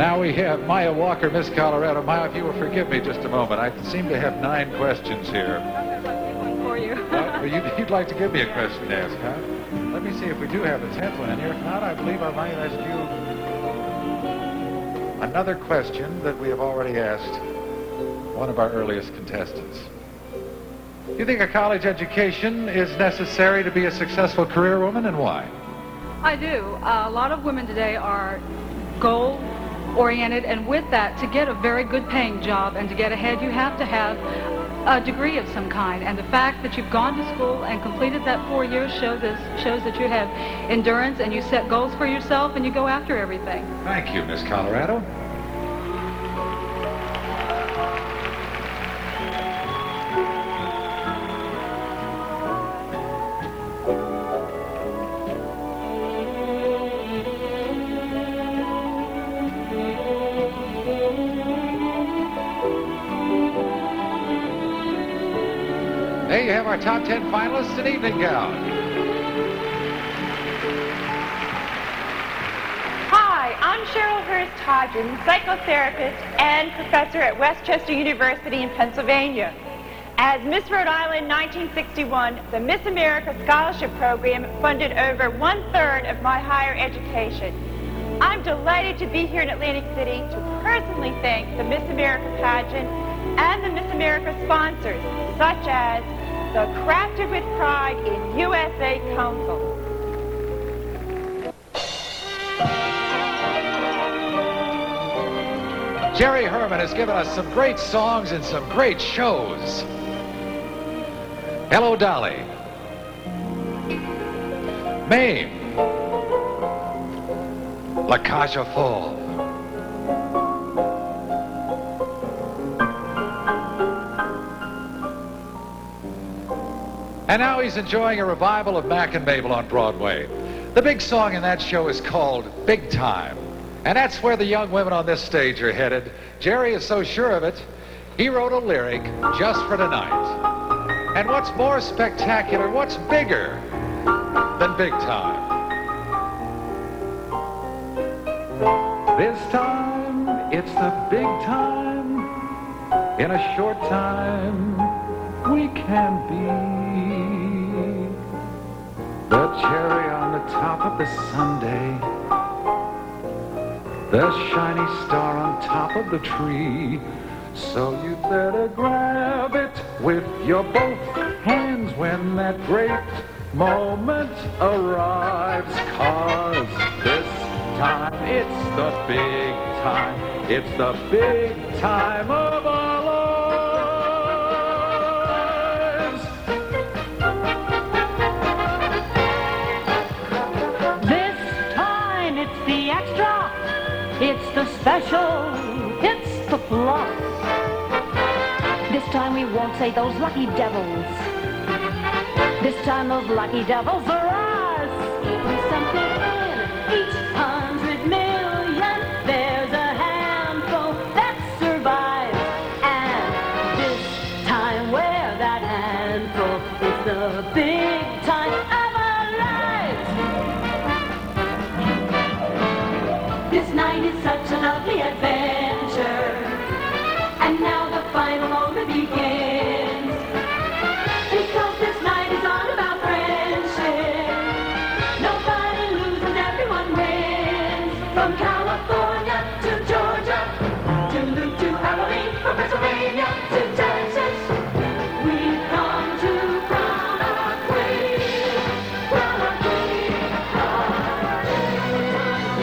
G: Now we have Maya Walker, Miss Colorado. Maya, if you will forgive me just a moment. I seem to have 9 questions here.
M: For you.
G: Well, you'd like to give me a question to ask, huh? Let me see if we do have the 10th one in here. If not, I believe I might ask you another question that we have already asked one of our earliest contestants. Do you think a college education is necessary to be a successful career woman, and why?
M: I do. A lot of women today are goal-oriented, and with that, to get a very good paying job and to get ahead, you have to have a degree of some kind. And the fact that you've gone to school and completed that 4 years shows that you have endurance and you set goals for yourself and you go after everything.
G: Thank you, Miss Colorado. There you have our top 10 finalists in evening gown.
D: Hi, I'm Cheryl Hurst Hodgins, psychotherapist and professor at Westchester University in Pennsylvania. As Miss Rhode Island 1961, the Miss America Scholarship Program funded over 1/3 of my higher education. I'm delighted to be here in Atlantic City to personally thank the Miss America pageant and the Miss America sponsors, such as the Crafted with Pride in USA Council.
G: Jerry Herman has given us some great songs and some great shows. Hello, Dolly. Mame. La Caja Fall. And now he's enjoying a revival of Mac and Mabel on Broadway. The big song in that show is called Big Time. And that's where the young women on this stage are headed. Jerry is so sure of it, he wrote a lyric just for tonight. And what's more spectacular, what's bigger than Big Time?
S: This time, it's the big time. In a short time, we can be the cherry on the top of the sundae, the shiny star on top of the tree. So you better grab it with your both hands when that great moment arrives. 'Cause this time, it's the big time. It's the big time of our lives.
E: This time it's the extra, it's the special, it's the plus. This time we won't say those lucky devils. This time those lucky devils are us. With something in each 100 million, there's a handful that survives. And this time we're that handful. It's the big time of our lives. This night is such a lovely adventure. And now the final moment begins. Because this night is all about friendship. Nobody loses, everyone wins. From California to Georgia, to Luke to Halloween, from Pennsylvania to Texas, we've come to crown our queen. Crown our queen.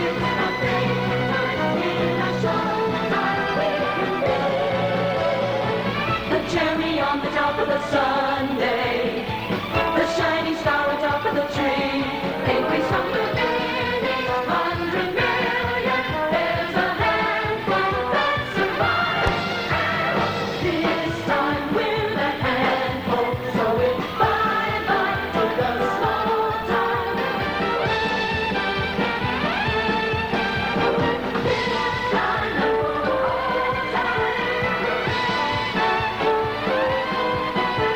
E: It's the big time in a show that we can be. The cherry on the top of the sundae, the shining star on top of the tree. Ain't we something in each 100 million? There's a handful that survives. This time we're that handful, so it's bye-bye to the small time. This time and for the whole time,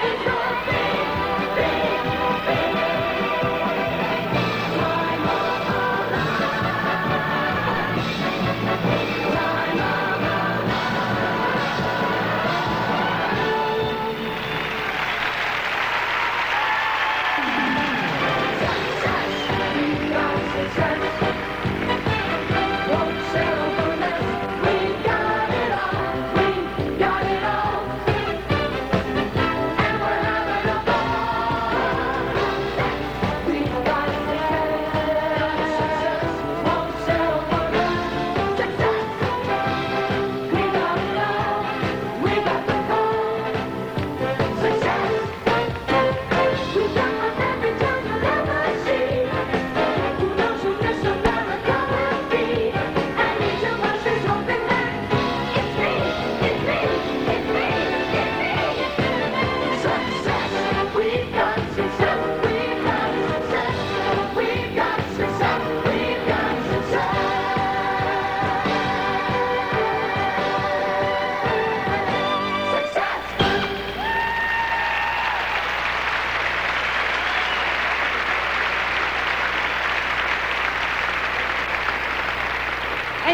E: it's the big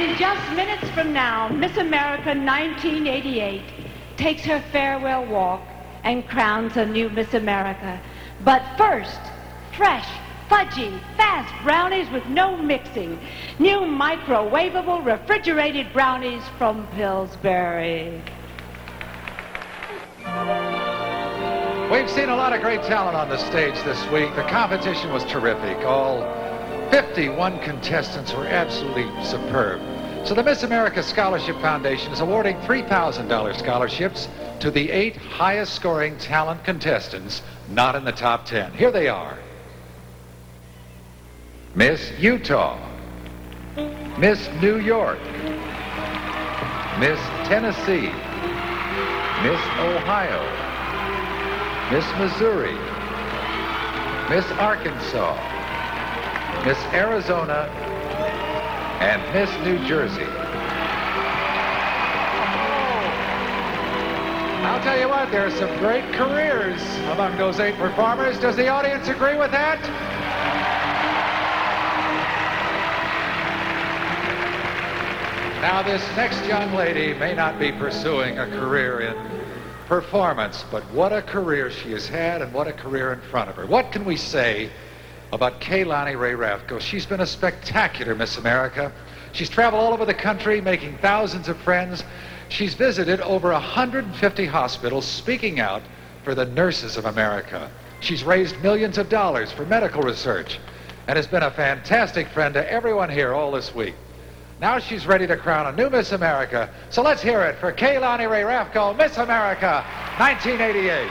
H: In just minutes from now, Miss America 1988 takes her farewell walk and crowns a new Miss America. But first, fresh, fudgy, fast brownies with no mixing. New microwavable refrigerated brownies from Pillsbury.
G: We've seen a lot of great talent on the stage this week. The competition was terrific. All 51 contestants were absolutely superb. So the Miss America Scholarship Foundation is awarding $3,000 scholarships to the 8 highest scoring talent contestants not in the top 10. Here they are. Miss Utah, Miss New York, Miss Tennessee, Miss Ohio, Miss Missouri, Miss Arkansas, Miss Arizona, and Miss New Jersey. I'll tell you what, there are some great careers among those 8 performers. Does the audience agree with that? Now, this next young lady may not be pursuing a career in performance, but what a career she has had and what a career in front of her. What can we say about Kaylani Ray Rathko? She's been a spectacular Miss America. She's traveled all over the country making thousands of friends. She's visited over 150 hospitals speaking out for the nurses of America. She's raised millions of dollars for medical research and has been a fantastic friend to everyone here all this week. Now she's ready to crown a new Miss America. So let's hear it for Kaylani Ray Rathko, Miss America 1988.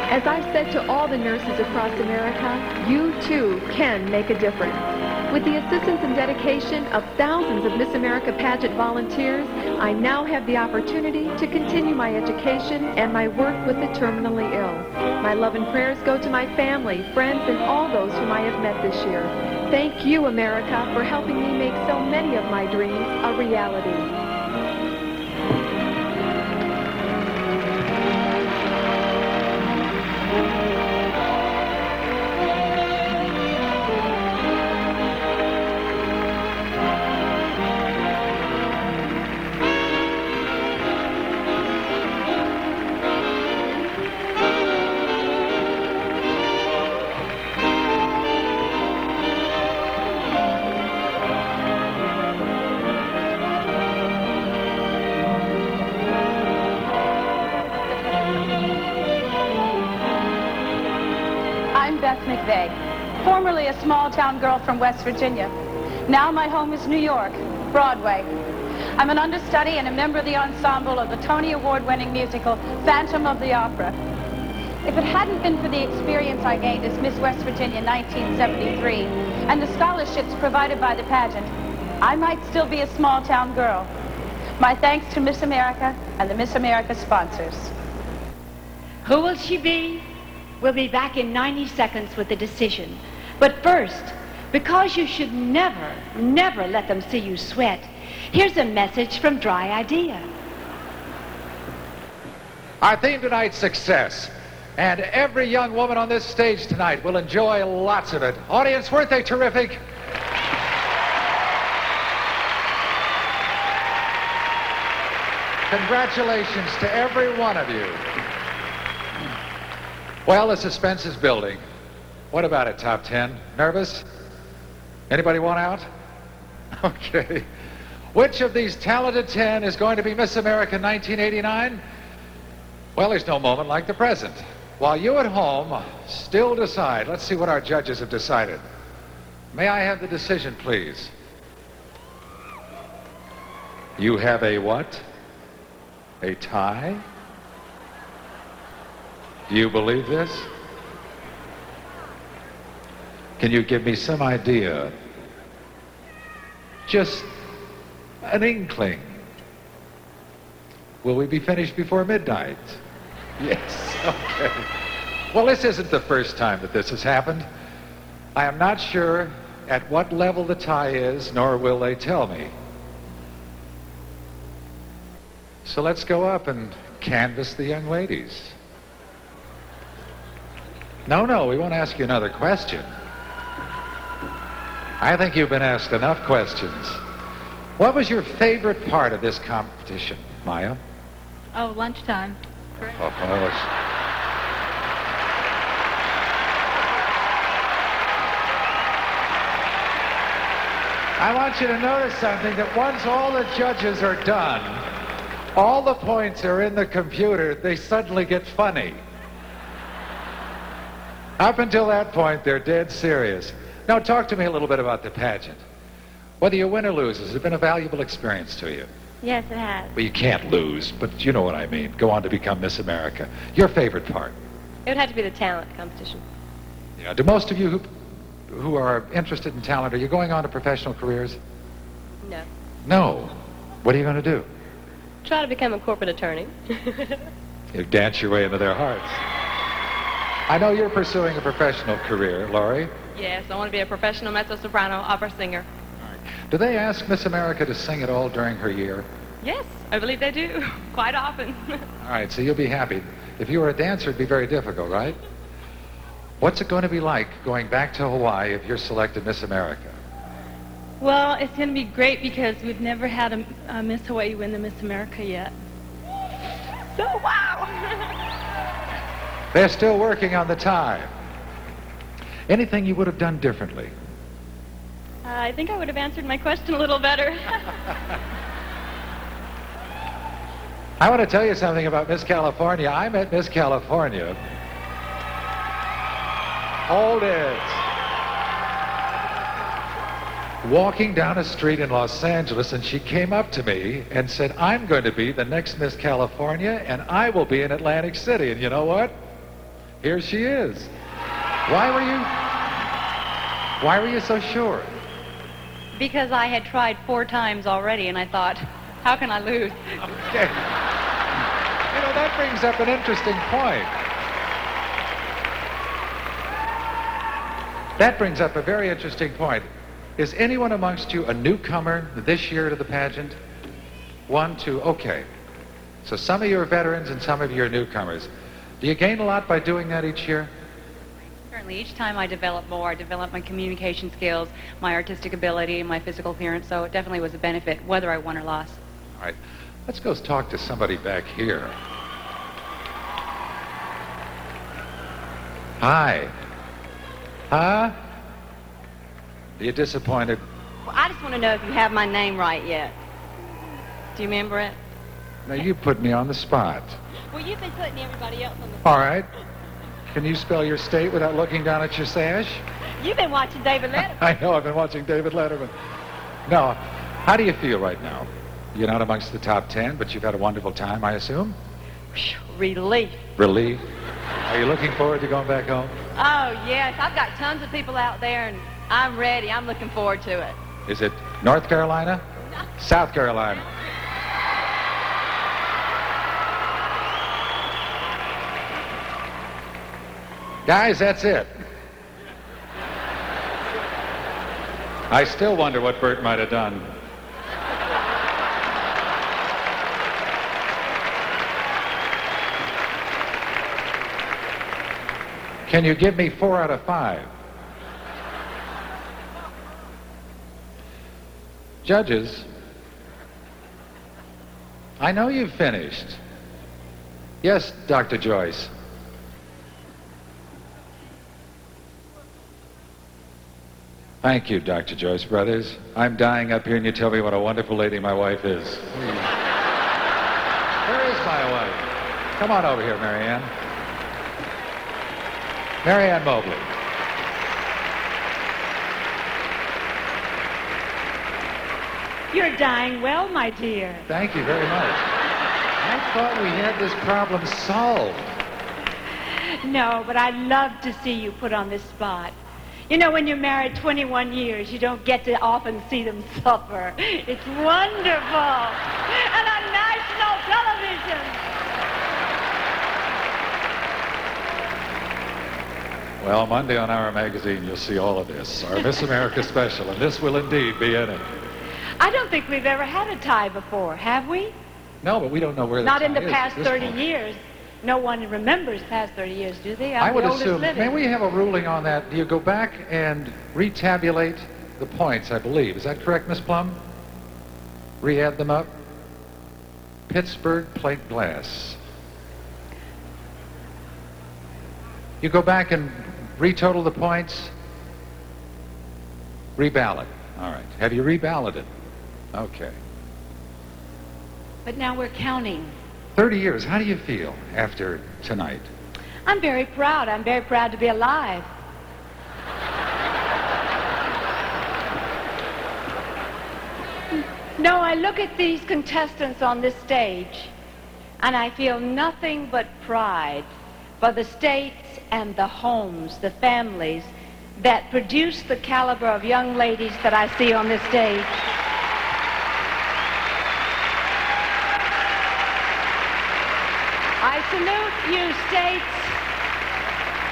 B: As I've said to all the nurses across America, you too can make a difference. With the assistance and dedication of thousands of Miss America pageant volunteers, I now have the opportunity to continue my education and my work with the terminally ill. My love and prayers go to my family, friends, and all those whom I have met this year. Thank you, America, for helping me make so many of my dreams a reality.
T: Formerly a small-town girl from West Virginia. Now my home is New York, Broadway. I'm an understudy and a member of the ensemble of the Tony Award-winning musical Phantom of the Opera. If it hadn't been for the experience I gained as Miss West Virginia 1973 and the scholarships provided by the pageant, I might still be a small-town girl. My thanks to Miss America and the Miss America sponsors.
H: Who will she be? We'll be back in 90 seconds with the decision. But first, because you should never, never let them see you sweat, here's a message from Dry Idea.
G: Our theme tonight's success. And every young woman on this stage tonight will enjoy lots of it. Audience, weren't they terrific? Congratulations to every one of you. Well, the suspense is building. What about it, top 10? Nervous? Anybody want out? Okay. Which of these talented 10 is going to be Miss America 1989? Well, there's no moment like the present. While you at home still decide, let's see what our judges have decided. May I have the decision, please? You have a what? A tie? Do you believe this? Can you give me some idea? Just An inkling. Will we be finished before midnight? Yes, okay. Well, this isn't the first time that this has happened. I am not sure at what level the tie is, nor will they tell me. So let's go up and canvass the young ladies. No, we won't ask you another question. I think you've been asked enough questions. What was your favorite part of this competition, Maya?
Q: Oh, lunchtime.
G: Oh, I want you to notice something, that once all the judges are done, all the points are in the computer, they suddenly get funny. Up until that point, they're dead serious. Now, talk to me a little bit about the pageant. Whether you win or lose, has it been a valuable experience to you?
L: Yes, it has.
G: Well, you can't lose, but you know what I mean. Go on to become Miss America. Your favorite part?
K: It would have to be the talent competition.
G: Yeah. Do most of you who are interested in talent, are you going on to professional careers?
K: No.
G: No. What are you going to do?
K: Try to become a corporate attorney.
G: You dance your way into their hearts. I know you're pursuing a professional career, Laurie.
R: Yes, I want to be a professional mezzo-soprano opera singer.
G: Do they ask Miss America to sing at all during her year?
R: Yes, I believe they do, quite often.
G: All right, so you'll be happy. If you were a dancer, it'd be very difficult, right? What's it going to be like going back to Hawaii if you're selected Miss America?
Q: Well, it's going to be great because we've never had a Miss Hawaii win the Miss America yet.
R: So, wow!
G: They're still working on the time. Anything you would have done differently?
R: I think I would have answered my question a little better.
G: I want to tell you something about Miss California. I met Miss California. Hold it. Walking down a street in Los Angeles, and she came up to me and said, I'm going to be the next Miss California, and I will be in Atlantic City. And you know what? Here she is. Why were you so sure?
M: Because I had tried 4 times already, and I thought, how can I lose?
G: Okay. You know, that brings up an interesting point. That brings up a very interesting point. Is anyone amongst you a newcomer this year to the pageant? 1, 2, okay. So some of you are veterans and some of you are newcomers. Do you gain a lot by doing that each year?
M: Certainly, each time I develop more. I develop my communication skills, my artistic ability, my physical appearance, so it definitely was a benefit, whether I won or lost.
G: All right, let's go talk to somebody back here. Hi. Huh? Are you disappointed?
U: Well, I just want to know if you have my name right yet. Do you remember it?
G: Now, you put me on the spot.
U: Well, you've been putting everybody else on the spot.
G: All right. Can you spell your state without looking down at your sash?
U: You've been watching David Letterman.
G: I know, I've been watching David Letterman. No, how do you feel right now? You're not amongst the top 10, but you've had a wonderful time, I assume?
U: Relief.
G: Relief? Are you looking forward to going back home?
U: Oh, yes. I've got tons of people out there, and I'm ready. I'm looking forward to it.
G: Is it North Carolina? No. South Carolina? Guys, that's it. I still wonder what Bert might have done. Can you give me 4 out of 5? Judges, I know you've finished. Yes, Dr. Joyce. Thank you, Dr. Joyce Brothers. I'm dying up here and you tell me what a wonderful lady my wife is. Where is my wife? Come on over here, Marianne. Marianne Mobley.
H: You're dying well, my dear.
G: Thank you very much. I thought we had this problem solved.
H: No, but I'd love to see you put on this spot. You know, when you're married 21 years, you don't get to often see them suffer. It's wonderful. And on national television.
G: Well, Monday on our magazine, you'll see all of this. Our Miss America special, and this will indeed be in it.
H: I don't think we've ever had a tie before, have we?
G: No, but we don't know where the
H: Not
G: tie
H: in the
G: is
H: past
G: at this
H: 30
G: point.
H: years. No one remembers past 30 years, do they?
G: I
H: I'm
G: would
H: the oldest
G: assume,
H: living.
G: may we have a ruling on that? Do you go back and retabulate the points, I believe? Is that correct, Miss Plum? Re-add them up? Pittsburgh plate glass. You go back and retotal the points? Reballot. All right. Have you reballoted? Okay.
H: But now we're counting.
G: 30 years. How do you feel after tonight?
H: I'm very proud. I'm very proud to be alive. No, I look at these contestants on this stage, and I feel nothing but pride for the states and the homes, the families that produce the caliber of young ladies that I see on this stage. I salute you, states.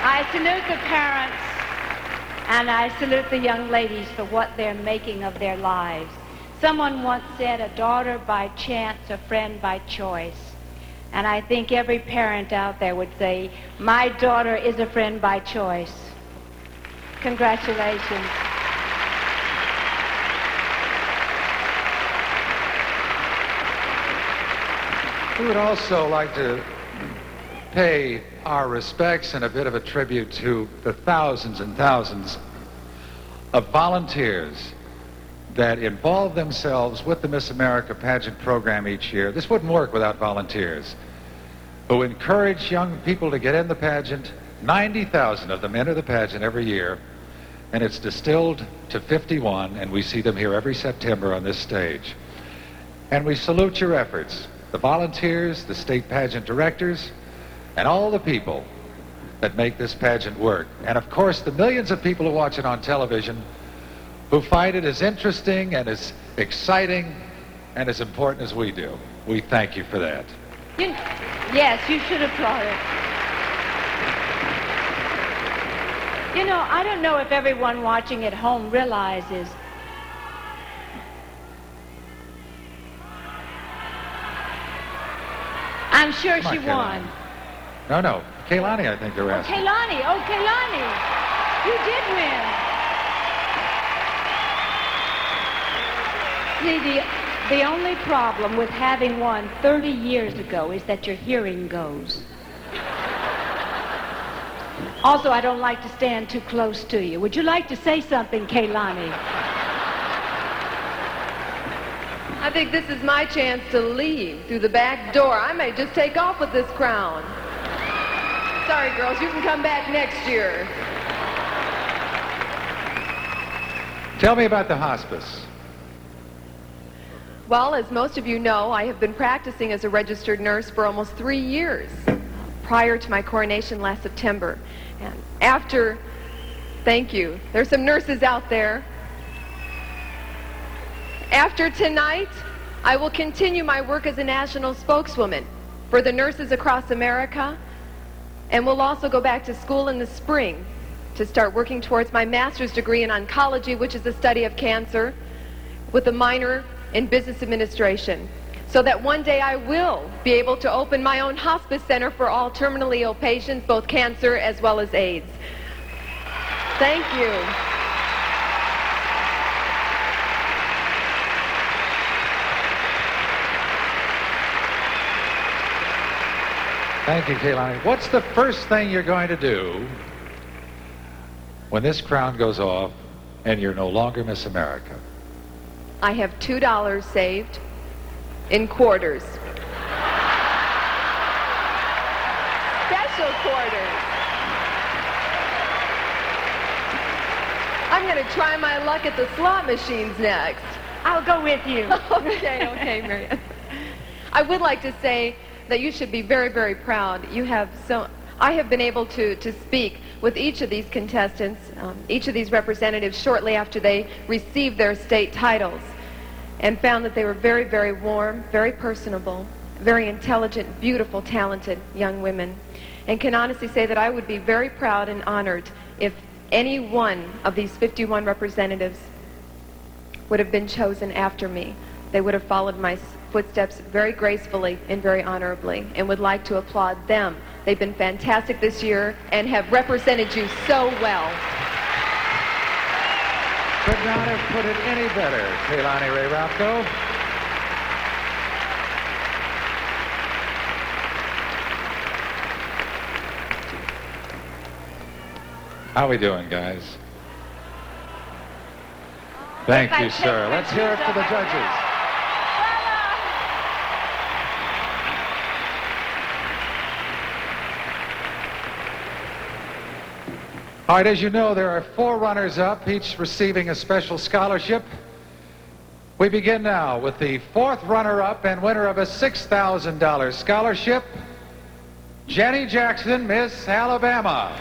H: I salute the parents. And I salute the young ladies for what they're making of their lives. Someone once said, a daughter by chance, a friend by choice. And I think every parent out there would say, my daughter is a friend by choice. Congratulations.
G: We would also like to pay our respects and a bit of a tribute to the thousands and thousands of volunteers that involve themselves with the Miss America pageant program each year. This wouldn't work without volunteers who encourage young people to get in the pageant. 90,000 of them enter the pageant every year, and it's distilled to 51, and we see them here every September on this stage. And we salute your efforts, the volunteers, the state pageant directors, and all the people that make this pageant work. And of course, the millions of people who watch it on television who find it as interesting and as exciting and as important as we do. We thank you for that.
H: Yes, you should applaud it. You know, I don't know if everyone watching at home realizes I'm sure she won.
G: No. Kaylani, I think they're asking.
H: Kaylani. Oh, Kaylani. You did win. See, the only problem with having won 30 years ago is that your hearing goes. Also, I don't like to stand too close to you. Would you like to say something, Kaylani?
B: I think this is my chance to leave through the back door. I may just take off with this crown. Sorry, girls, you can come back next year.
G: Tell me about the hospice.
B: Well, as most of you know, I have been practicing as a registered nurse for almost 3 years prior to my coronation last September. And after, thank you, there's some nurses out there. After tonight, I will continue my work as a national spokeswoman for the nurses across America, and will also go back to school in the spring to start working towards my master's degree in oncology, which is the study of cancer, with a minor in business administration, so that one day I will be able to open my own hospice center for all terminally ill patients, both cancer as well as AIDS. Thank you.
G: Thank you, Kaylani. What's the first thing you're going to do when this crown goes off and you're no longer Miss America?
B: I have $2 saved in quarters. Special quarters. I'm going to try my luck at the slot machines next.
H: I'll go with you.
B: Okay, Marianne. I would like to say that you should be very, very proud. You have I have been able to speak with each of these contestants, each of these representatives shortly after they received their state titles, and found that they were very, very warm, very personable, very intelligent, beautiful, talented young women, and can honestly say that I would be very proud and honored if any one of these 51 representatives would have been chosen after me. They would have followed my footsteps very gracefully and very honorably, and would like to applaud them. They've been fantastic this year and have represented you so well.
G: Could not have put it any better, Kaylani Ray Rafko. How we doing, guys? Thank you, sir. Let's hear it for the judges. All right, as you know, there are 4 runners-up, each receiving a special scholarship. We begin now with the 4th runner-up and winner of a $6,000 scholarship, Jenny Jackson, Miss Alabama.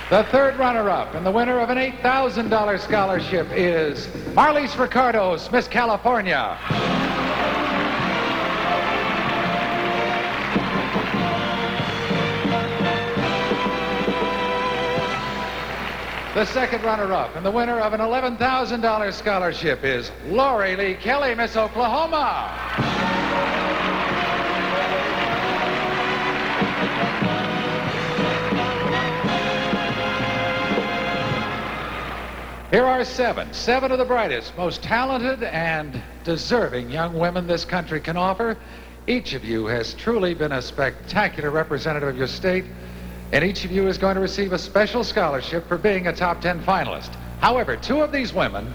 G: The 3rd runner-up and the winner of an $8,000 scholarship is Marlise Ricardos, Miss California. The 2nd runner-up and the winner of an $11,000 scholarship is Lori Lee Kelly, Miss Oklahoma. Here are 7 of the brightest, most talented and deserving young women this country can offer. Each of you has truly been a spectacular representative of your state, and each of you is going to receive a special scholarship for being a top 10 finalist. However, 2 of these women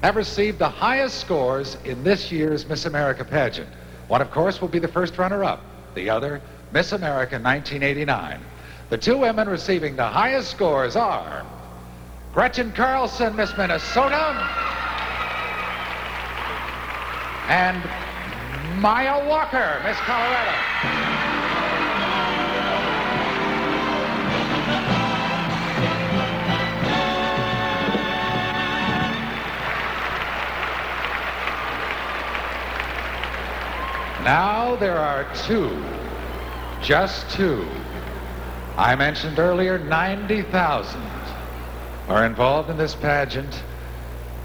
G: have received the highest scores in this year's Miss America pageant. One, of course, will be the 1st runner-up. The other, Miss America 1989. The 2 women receiving the highest scores are Gretchen Carlson, Miss Minnesota, and Maya Walker, Miss Colorado. Now there are 2, just 2. I mentioned earlier 90,000 are involved in this pageant,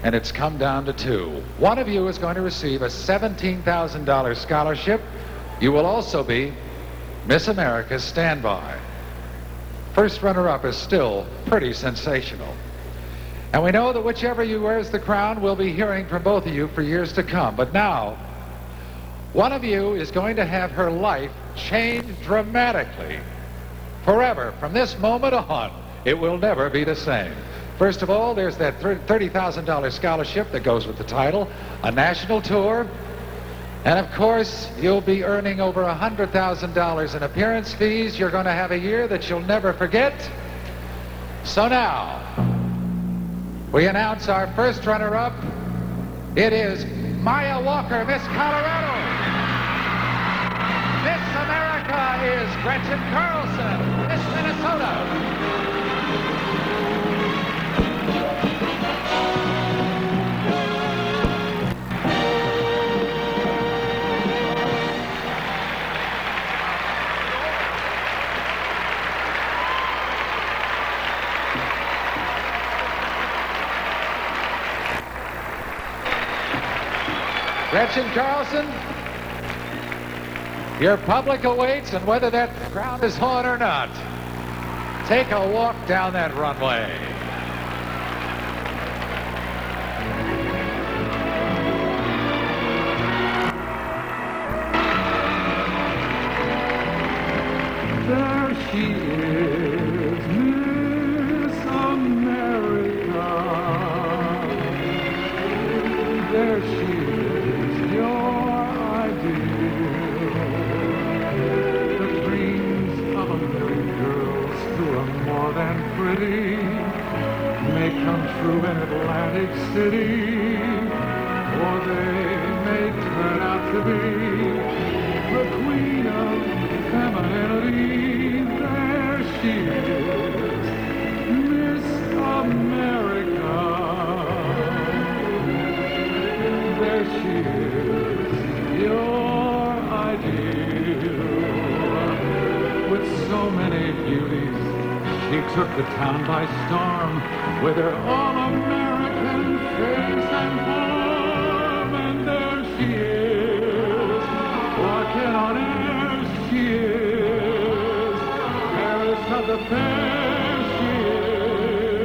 G: and it's come down to 2. One of you is going to receive a $17,000 scholarship. You will also be Miss America's standby. 1st runner-up is still pretty sensational. And we know that whichever you wears the crown, we'll be hearing from both of you for years to come. But now, one of you is going to have her life changed dramatically. Forever. From this moment on, it will never be the same. First of all, there's that $30,000 scholarship that goes with the title, a national tour, and of course, you'll be earning over $100,000 in appearance fees. You're going to have a year that you'll never forget. So now, we announce our 1st runner-up. It is Maya Walker, Miss Colorado. Miss America is Gretchen Carlson, Miss Minnesota. Gretchen Carlson, your public awaits, and whether that crowd is on or not, take a walk down that runway.
S: There she is, Miss America. There she is, your ideal. The dreams of a million girls who are more than pretty may come true in Atlantic City, or they may turn out to be the queen of femininity. There she is, Miss America. There she is, your ideal. With so many beauties, she took the town by storm with her all-American face and form. And there she is, walking on air. She is Paris of the fair. She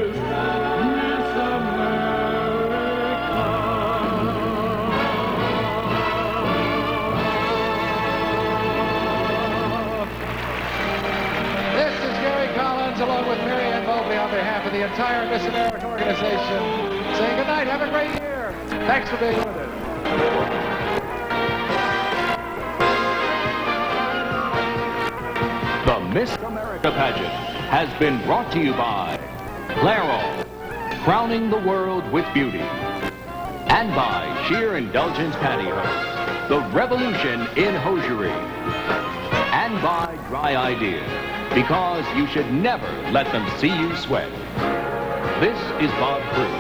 S: is Miss America.
G: This is Gary Collins along with Mary Ann Mobley on behalf of the entire Miss America organization saying good night, have a great year. Thanks for being with us.
C: The Miss America pageant has been brought to you by Clairol, crowning the world with beauty, and by Sheer Indulgence Pantyhose, the revolution in hosiery, and by Dry Ideas, because you should never let them see you sweat. This is Bob Cruz.